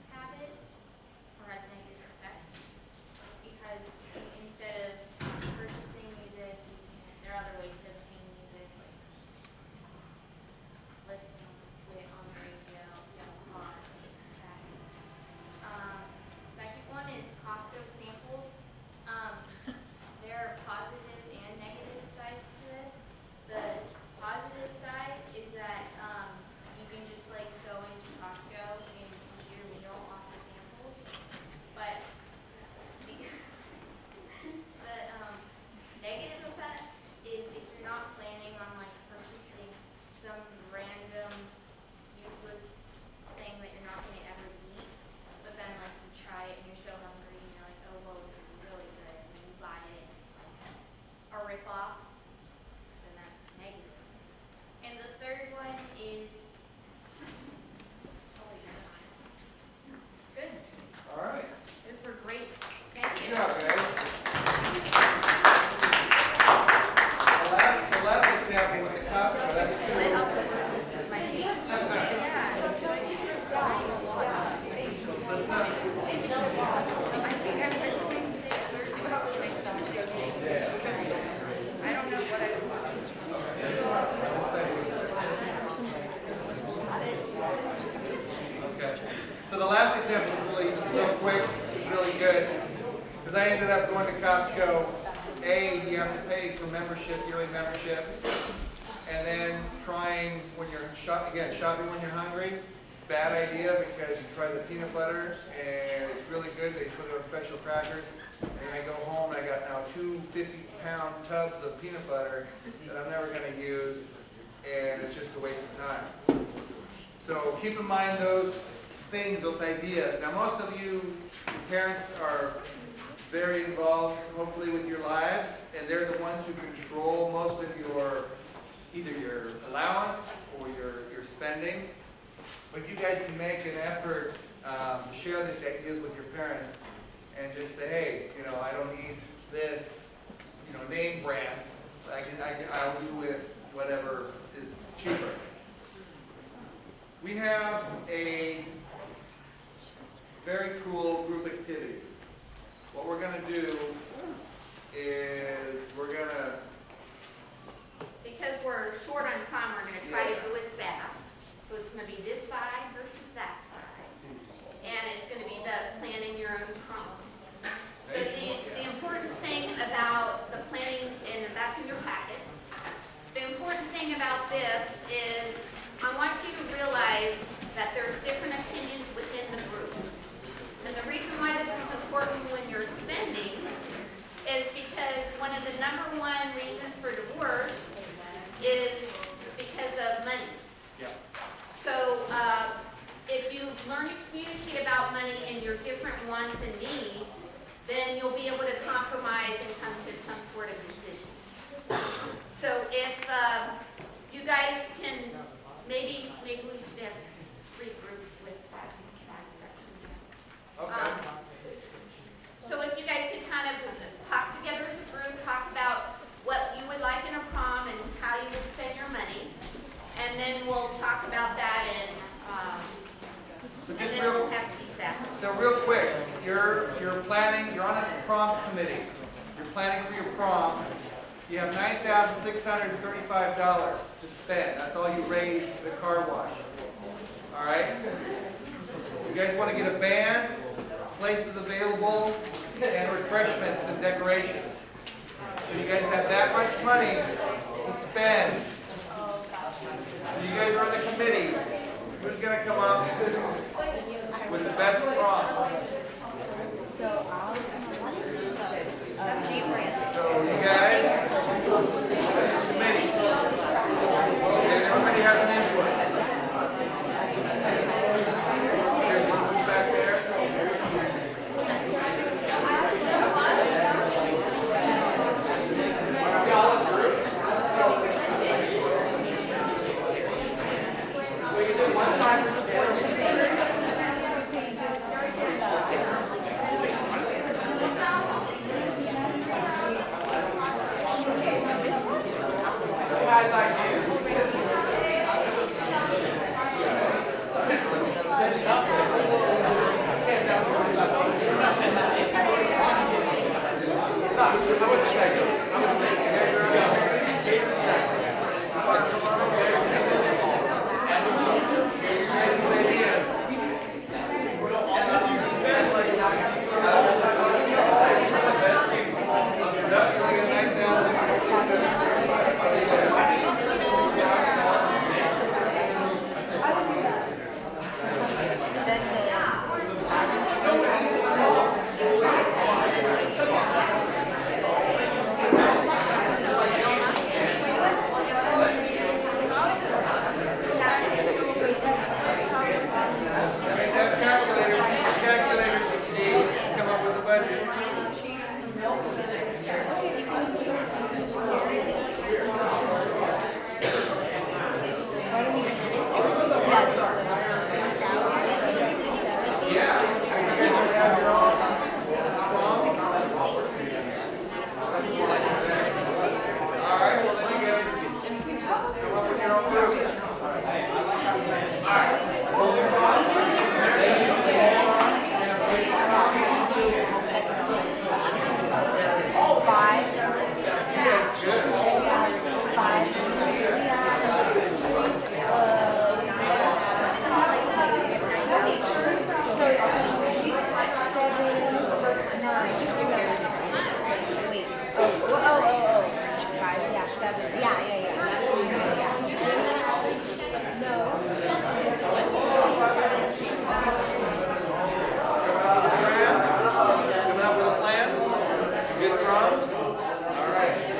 Speaker 18: habit, or has negative effects, because instead of purchasing music, there are other ways to obtain music, like listening to it on the radio, in the car, something like that. Second one is
Speaker 4: good. Because I ended up going to Costco. You have to pay for membership, yearly membership. And then trying when you're shopping when you're hungry. Bad idea because you try the peanut butter and it's really good. They put it on special crackers. And I go home and I got now 2 50-pound tubs of peanut butter that I'm never going to use. And it's just a waste of time. So keep in mind those things, those ideas. Now most of you parents are very involved, hopefully, with your lives, and they're the ones who control most of either your allowance or your spending. But you guys can make an effort to share these ideas with your parents and just say, hey, I don't need this, name brand. I'll do with whatever is cheaper. We have a very cool group activity. What we're going to do is
Speaker 8: Because we're short on time, we're going to try to do it fast. So it's going to be this side versus that side. And it's going to be the planning your own prompts. So the important thing about the planning, and that's in your packet, the important thing about this is I want you to realize that there's different opinions within the group. And the reason why this is important when you're spending is because one of the #1 reasons for divorce is because of money.
Speaker 4: Yeah.
Speaker 8: So if you learn to communicate about money and your different wants and needs, then you'll be able to compromise and come to some sort of decision. So if you guys can, maybe we should have 3 groups with that section.
Speaker 4: Okay.
Speaker 8: So if you guys can kind of talk together as a group, talk about what you would like in a prom and how you would spend your money, and then we'll talk about that and then we'll have these after.
Speaker 4: So real quick, you're planning, you're on a prom committee. You're planning for your prom. You have $9,635 to spend. That's all you raised for the car wash. All right? You guys want to get a band, places available, and refreshments and decorations. So you guys have that much money to spend. So you guys are on the committee. Who's going to come up with the best prom? So you guys, committee. Okay, everybody has an input. There's one who's back there. So you did one side for support.
Speaker 17: Good prompt? All right.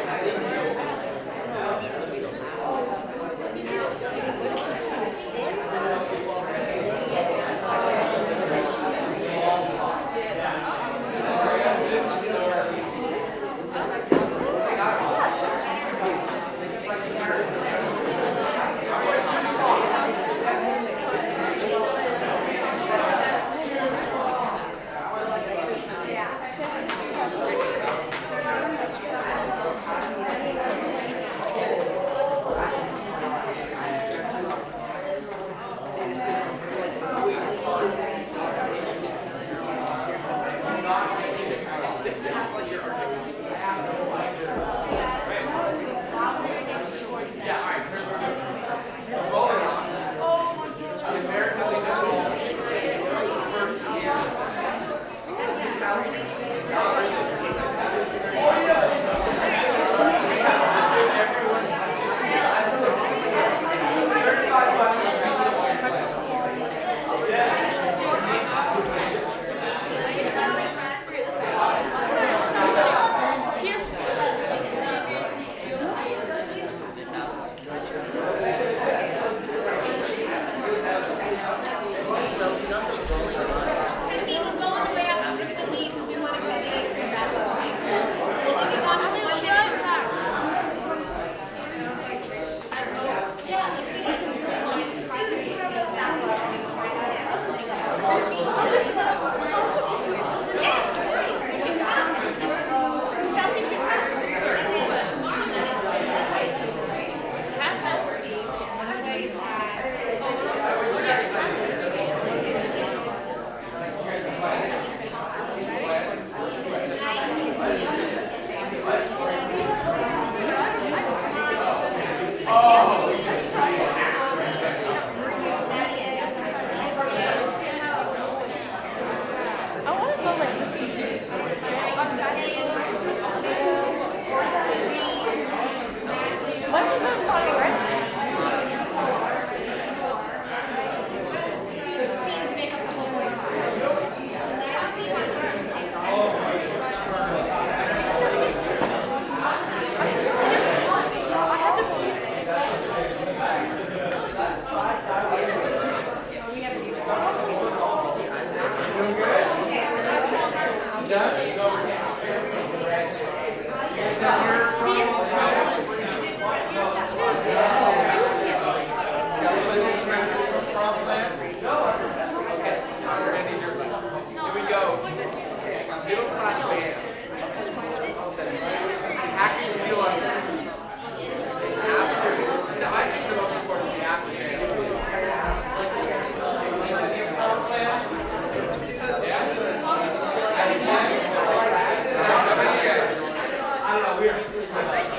Speaker 17: I don't know, weird.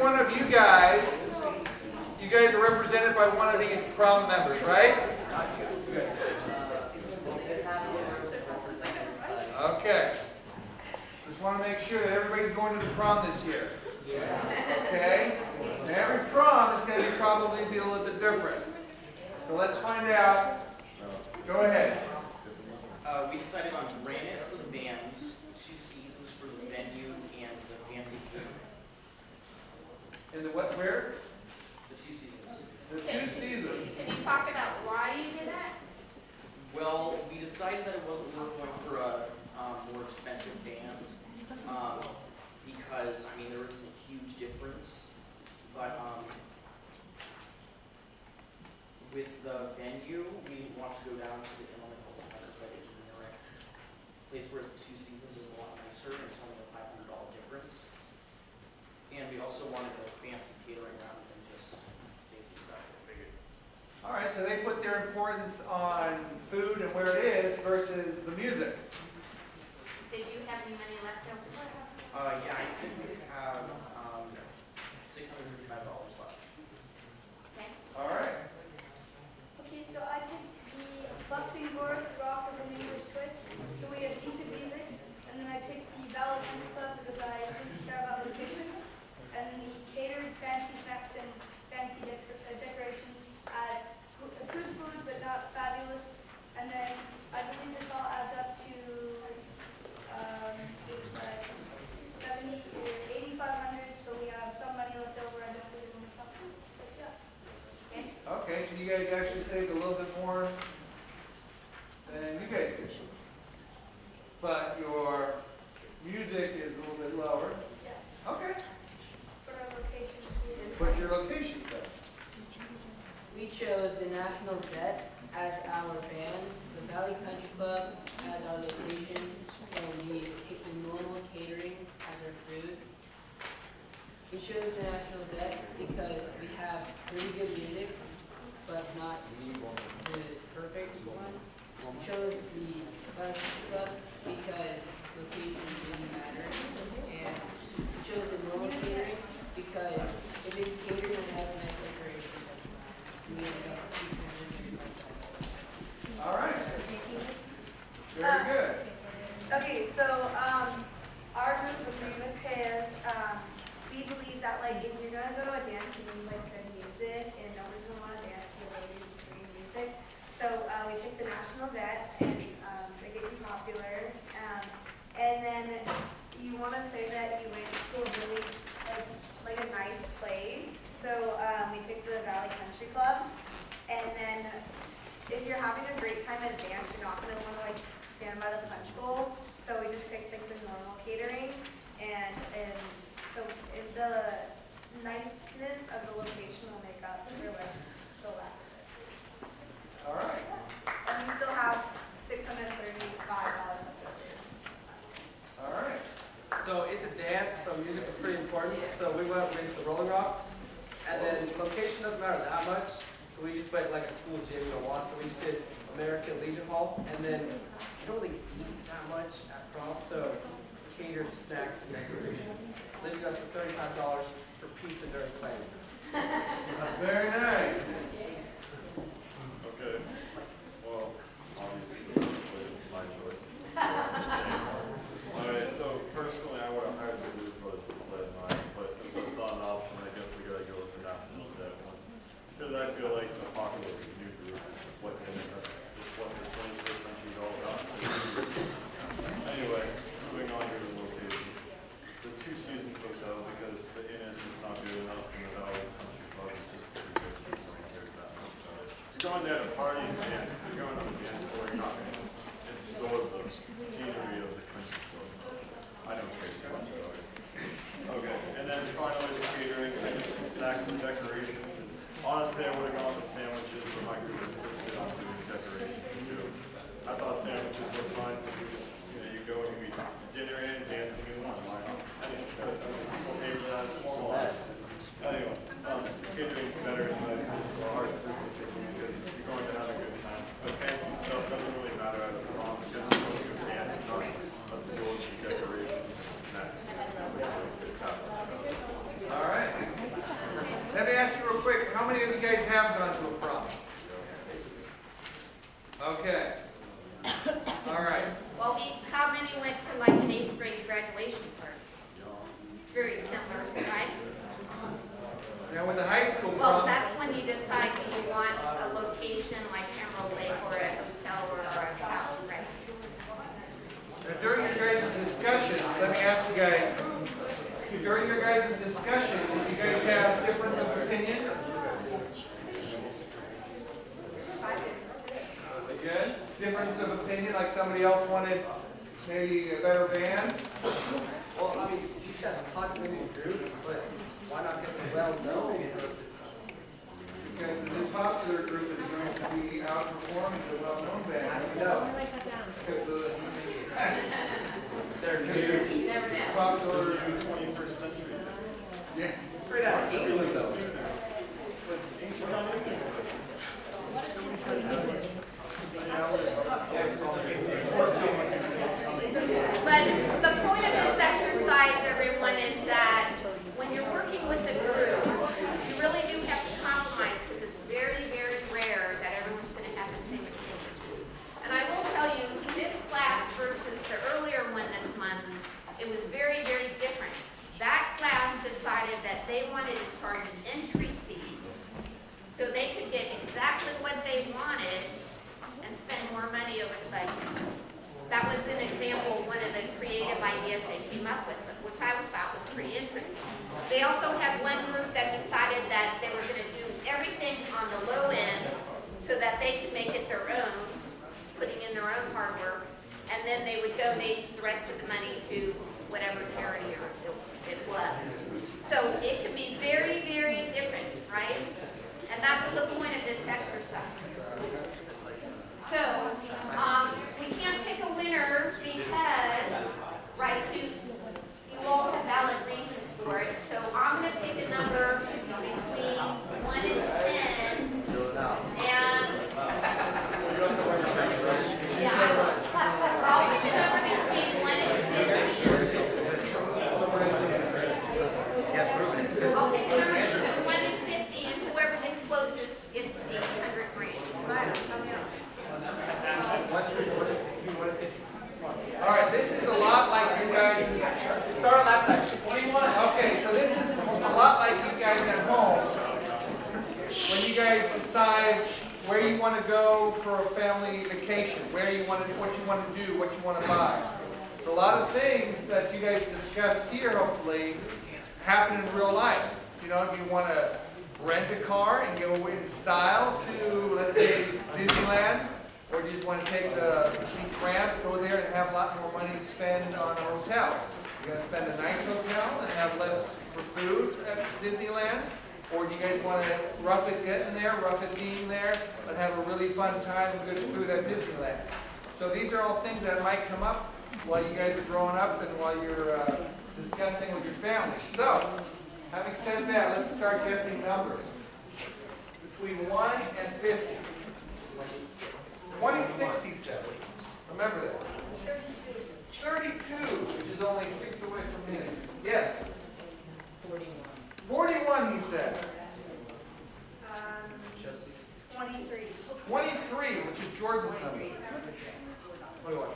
Speaker 4: one of you guys are represented by one of these prom members, right? Okay. Just want to make sure that everybody's going to the prom this year. Okay? And every prom is going to probably be a little bit different. So let's find out. Go ahead.
Speaker 19: We decided on granite for the bands, 2 seasons for the venue, and the fancy food.
Speaker 4: And the what, where?
Speaker 19: The 2 seasons.
Speaker 4: The 2 seasons.
Speaker 8: Can you talk about why you did that?
Speaker 19: Well, we decided that it wasn't worth going for a more expensive band, because, I mean, there isn't a huge difference, but with the venue, we didn't want to go down to the Elemental Center, but it's a place where the 2 seasons is a lot nicer, and it's only a $500 difference. And we also wanted the fancy catering rather than just basic stuff. We figured.
Speaker 4: All right, so they put their importance on food and where it is versus the music.
Speaker 8: Did you have any money left over?
Speaker 19: Yeah, I think we have $655 left.
Speaker 8: Okay.
Speaker 4: All right.
Speaker 20: Okay, so I picked the Busting Boards Rock with an English twist. So we have decent music. And then I picked the Valley Country Club because I really care about location. And then the catered fancy snacks and fancy decorations as good food but not fabulous. And then I believe this all adds up to it was like 70 or 8,500. So we have some money left over. I don't really want to talk about it. But yeah.
Speaker 4: Okay, so you guys actually saved a little bit more than you guys did. But your music is a little bit lower.
Speaker 20: Yeah.
Speaker 4: Okay.
Speaker 20: But our locations.
Speaker 4: But your location though.
Speaker 21: We chose the National Debt as our band, the Valley Country Club as our location, and we picked the normal catering as our food. We chose the National Debt because we have pretty good music, but not the perfect one. We chose the Valley Country Club because location really matters, and we chose the normal catering because if it's catered and has nice decoration, we ended up with $655.
Speaker 4: All right. Very good.
Speaker 2: Okay, so our group was named with Pez. We believe that like if you're gonna go to a dance, you need like good music, and nobody's gonna want to dance related to free music. So we picked the National Vet, and they're getting popular. And then you want to say that you went to a really like a nice place. So we picked the Valley Country Club, and then if you're having a great time at a dance, you're not gonna want to like stand by the punch bowl. So we just picked like the normal catering, and so the niceness of the location will make up for like the lack of it.
Speaker 4: All right.
Speaker 2: And we still have $635 left over.
Speaker 4: All right.
Speaker 17: So it's a dance, so music is pretty important. So we went with the Rolling Rocks, and then location doesn't matter that much. So we just put like a school gym you don't want. So we just did American Legion Hall, and then you don't really eat that much at prom, so catered snacks and decorations. Leaving us for $35 for pizza during playing.
Speaker 4: Very nice.
Speaker 6: Okay. Well, obviously, this is my choice. Alright, so personally, I would have hired the Blues Brothers to play mine, but since that's not an option, I guess we gotta go with the National Debt one. Because I feel like the popular new group is what's in it. That's just what the 21st century is all about. Anyway, moving on to the location. The 2 Seasons Hotel, because the inn is just not good enough, and the Valley Country Club is just too good. Nobody cares that much about it. You're going there to party and dance. You're going on a dance floor. You're not going to absorb the scenery of the country club. I don't care too much about it. Okay, and then finally the catering, snacks and decorations. Honestly, I would have gone with sandwiches, but my group insisted on doing decorations too. I thought sandwiches were fun. You go and you eat dinner and dancing in one. Why not? Anyway, that is formal. Anyway, catering's better than the hard foods if you can, because you're going to have a good time. But fancy stuff doesn't really matter at the prom because you're going to dance, not absorb the decorations and snacks. It's not really that much about it.
Speaker 4: All right. how many of you guys have gone to a prom? Okay. All right.
Speaker 8: Well, how many went to like an 8th grade graduation party? It's very similar, right?
Speaker 4: Now with the high school
Speaker 8: Well,
Speaker 4: prom,
Speaker 8: that's when you decide do you want a location like Emerald Lake or a hotel or a house, right?
Speaker 4: now during your guys' discussion, let me ask you guys, during your guys' discussion, did you guys have difference of opinion? Good? Difference of opinion, like somebody else wanted maybe a better band?
Speaker 17: Well, I mean, you said a popular group, but why not get the well-known group?
Speaker 4: Because the new popular group is going to be outperforming the well-known band.
Speaker 17: No.
Speaker 4: Because they're
Speaker 8: Never
Speaker 4: new,
Speaker 8: know.
Speaker 4: popular.
Speaker 15: 21st century.
Speaker 4: Yeah.
Speaker 17: Straight out of England, though.
Speaker 8: But the point of this exercise, everyone, is that when you're working with a group, you really do have to compromise because it's very, very rare that everyone's going to have the same skills. And I will tell you, this class versus the earlier one this month, it was very, very different. That class decided that they wanted to charge an entry fee so they could get exactly what they wanted and spend more money over the budget. That was an example of one of the creative ideas they came up with, which I thought was pretty interesting. They also had one group that decided that they were going to do everything on the low end so that they could make it their own, putting in their own hard work, and then they would donate the rest of the money to whatever charity it was. So it can be very, very different, right? And that's the point of this exercise. So, we can't pick a winner because, right, you all have valid reasons for it. So I'm going to pick a number between 1 and 10. And, yeah, I'll pick a number between 1 and 50. I'll pick a number between 1 and 50, and whoever gets closest gets the 100 grand.
Speaker 4: All right, this is a lot like you guys.
Speaker 17: Start on that side.
Speaker 4: 21. Okay, so this is a lot like you guys at home. When you guys decide where you want to go for a family vacation, where you want to, what you want to do, what you want to buy. So a lot of things that you guys discussed here, hopefully, happen in real life. You know, if you want to rent a car and go in style to, let's say, Disneyland, or do you just want to take the grant, go there and have a lot more money to spend on a hotel? You're going to spend a nice hotel and have less for food at Disneyland? Or do you guys want to rough it getting there, rough it being there, but have a really fun time and good food at Disneyland? So these are all things that might come up while you guys are growing up and while you're discussing with your family. So, having said that, let's start guessing numbers. Between 1 and 50. 26, he said. Remember that. 32, which is only 6 away from me. Yes? 41, he said.
Speaker 2: 23.
Speaker 4: 23, which is Jordan's number. 21.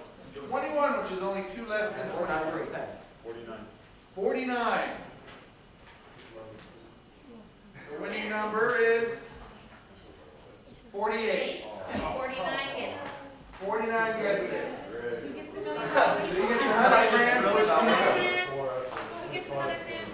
Speaker 4: 21, which is only 2 less than 23. 49. The winning number is 48.
Speaker 8: And 49 gets.
Speaker 4: 49 gets it.
Speaker 8: Who gets the
Speaker 4: Do you get the 100 grand?
Speaker 8: Who gets the 100 grand?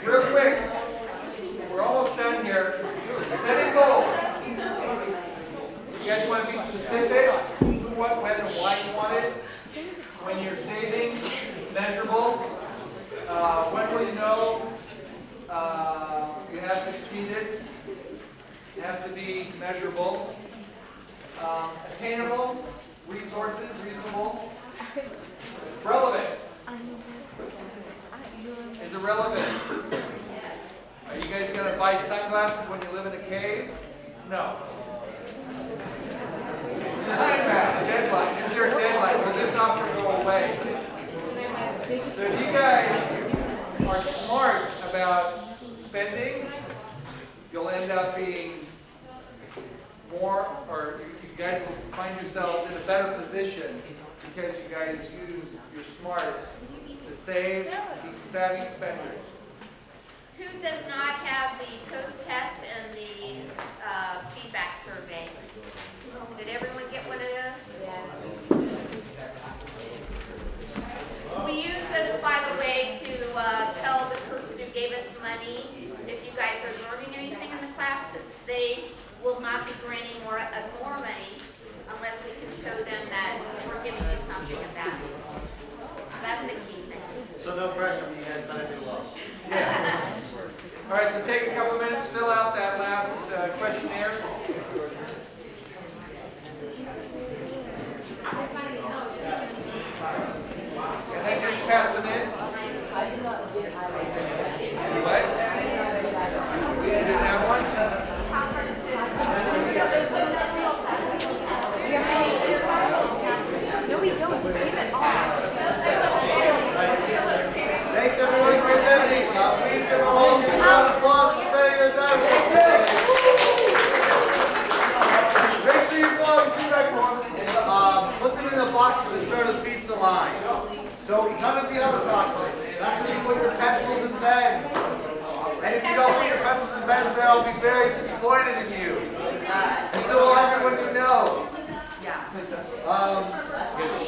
Speaker 4: Real quick, we're almost done here. Setting goals. You guys want to be specific? Who, what, when, and why you want it? When you're saving, measurable. When will you know you have succeeded? It has to be measurable. Attainable, resources, reasonable, relevant. Is it relevant? Are you guys gonna buy sunglasses when you live in a cave? No. Time pass, deadline. Is there a deadline? Will this offer go away? So if you guys are smart about spending, you'll end up being more, or you guys will find yourselves in a better position because you guys use your smarts to save, be savvy spenders.
Speaker 8: Who does not have the post-test and the feedback survey? Did everyone get one of those? We use those, by the way, to tell the person who gave us money if you guys are learning anything in the class, because they will not be granting us more money unless we can show them that we're giving you something of value. That's the key thing.
Speaker 15: So no pressure, you guys better do well.
Speaker 4: Yeah. All right, so take a couple minutes, fill out that last questionnaire. And then just pass it in. What? You didn't have one?
Speaker 12: No, we don't. Just leave it off.
Speaker 15: Thanks everyone for attending. Please give a whole round of applause for spending their time with us. Make sure you fill out your feedback forms. Put them in the box for the start of the pizza line. So none of the other boxes. That's where you put your pencils and pens. And if you don't put your pencils and pens there, I'll be very disappointed in you. And so will everyone you know.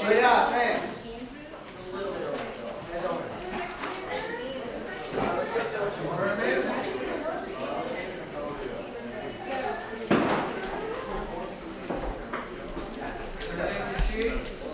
Speaker 15: So yeah, thanks.
Speaker 4: We're amazing.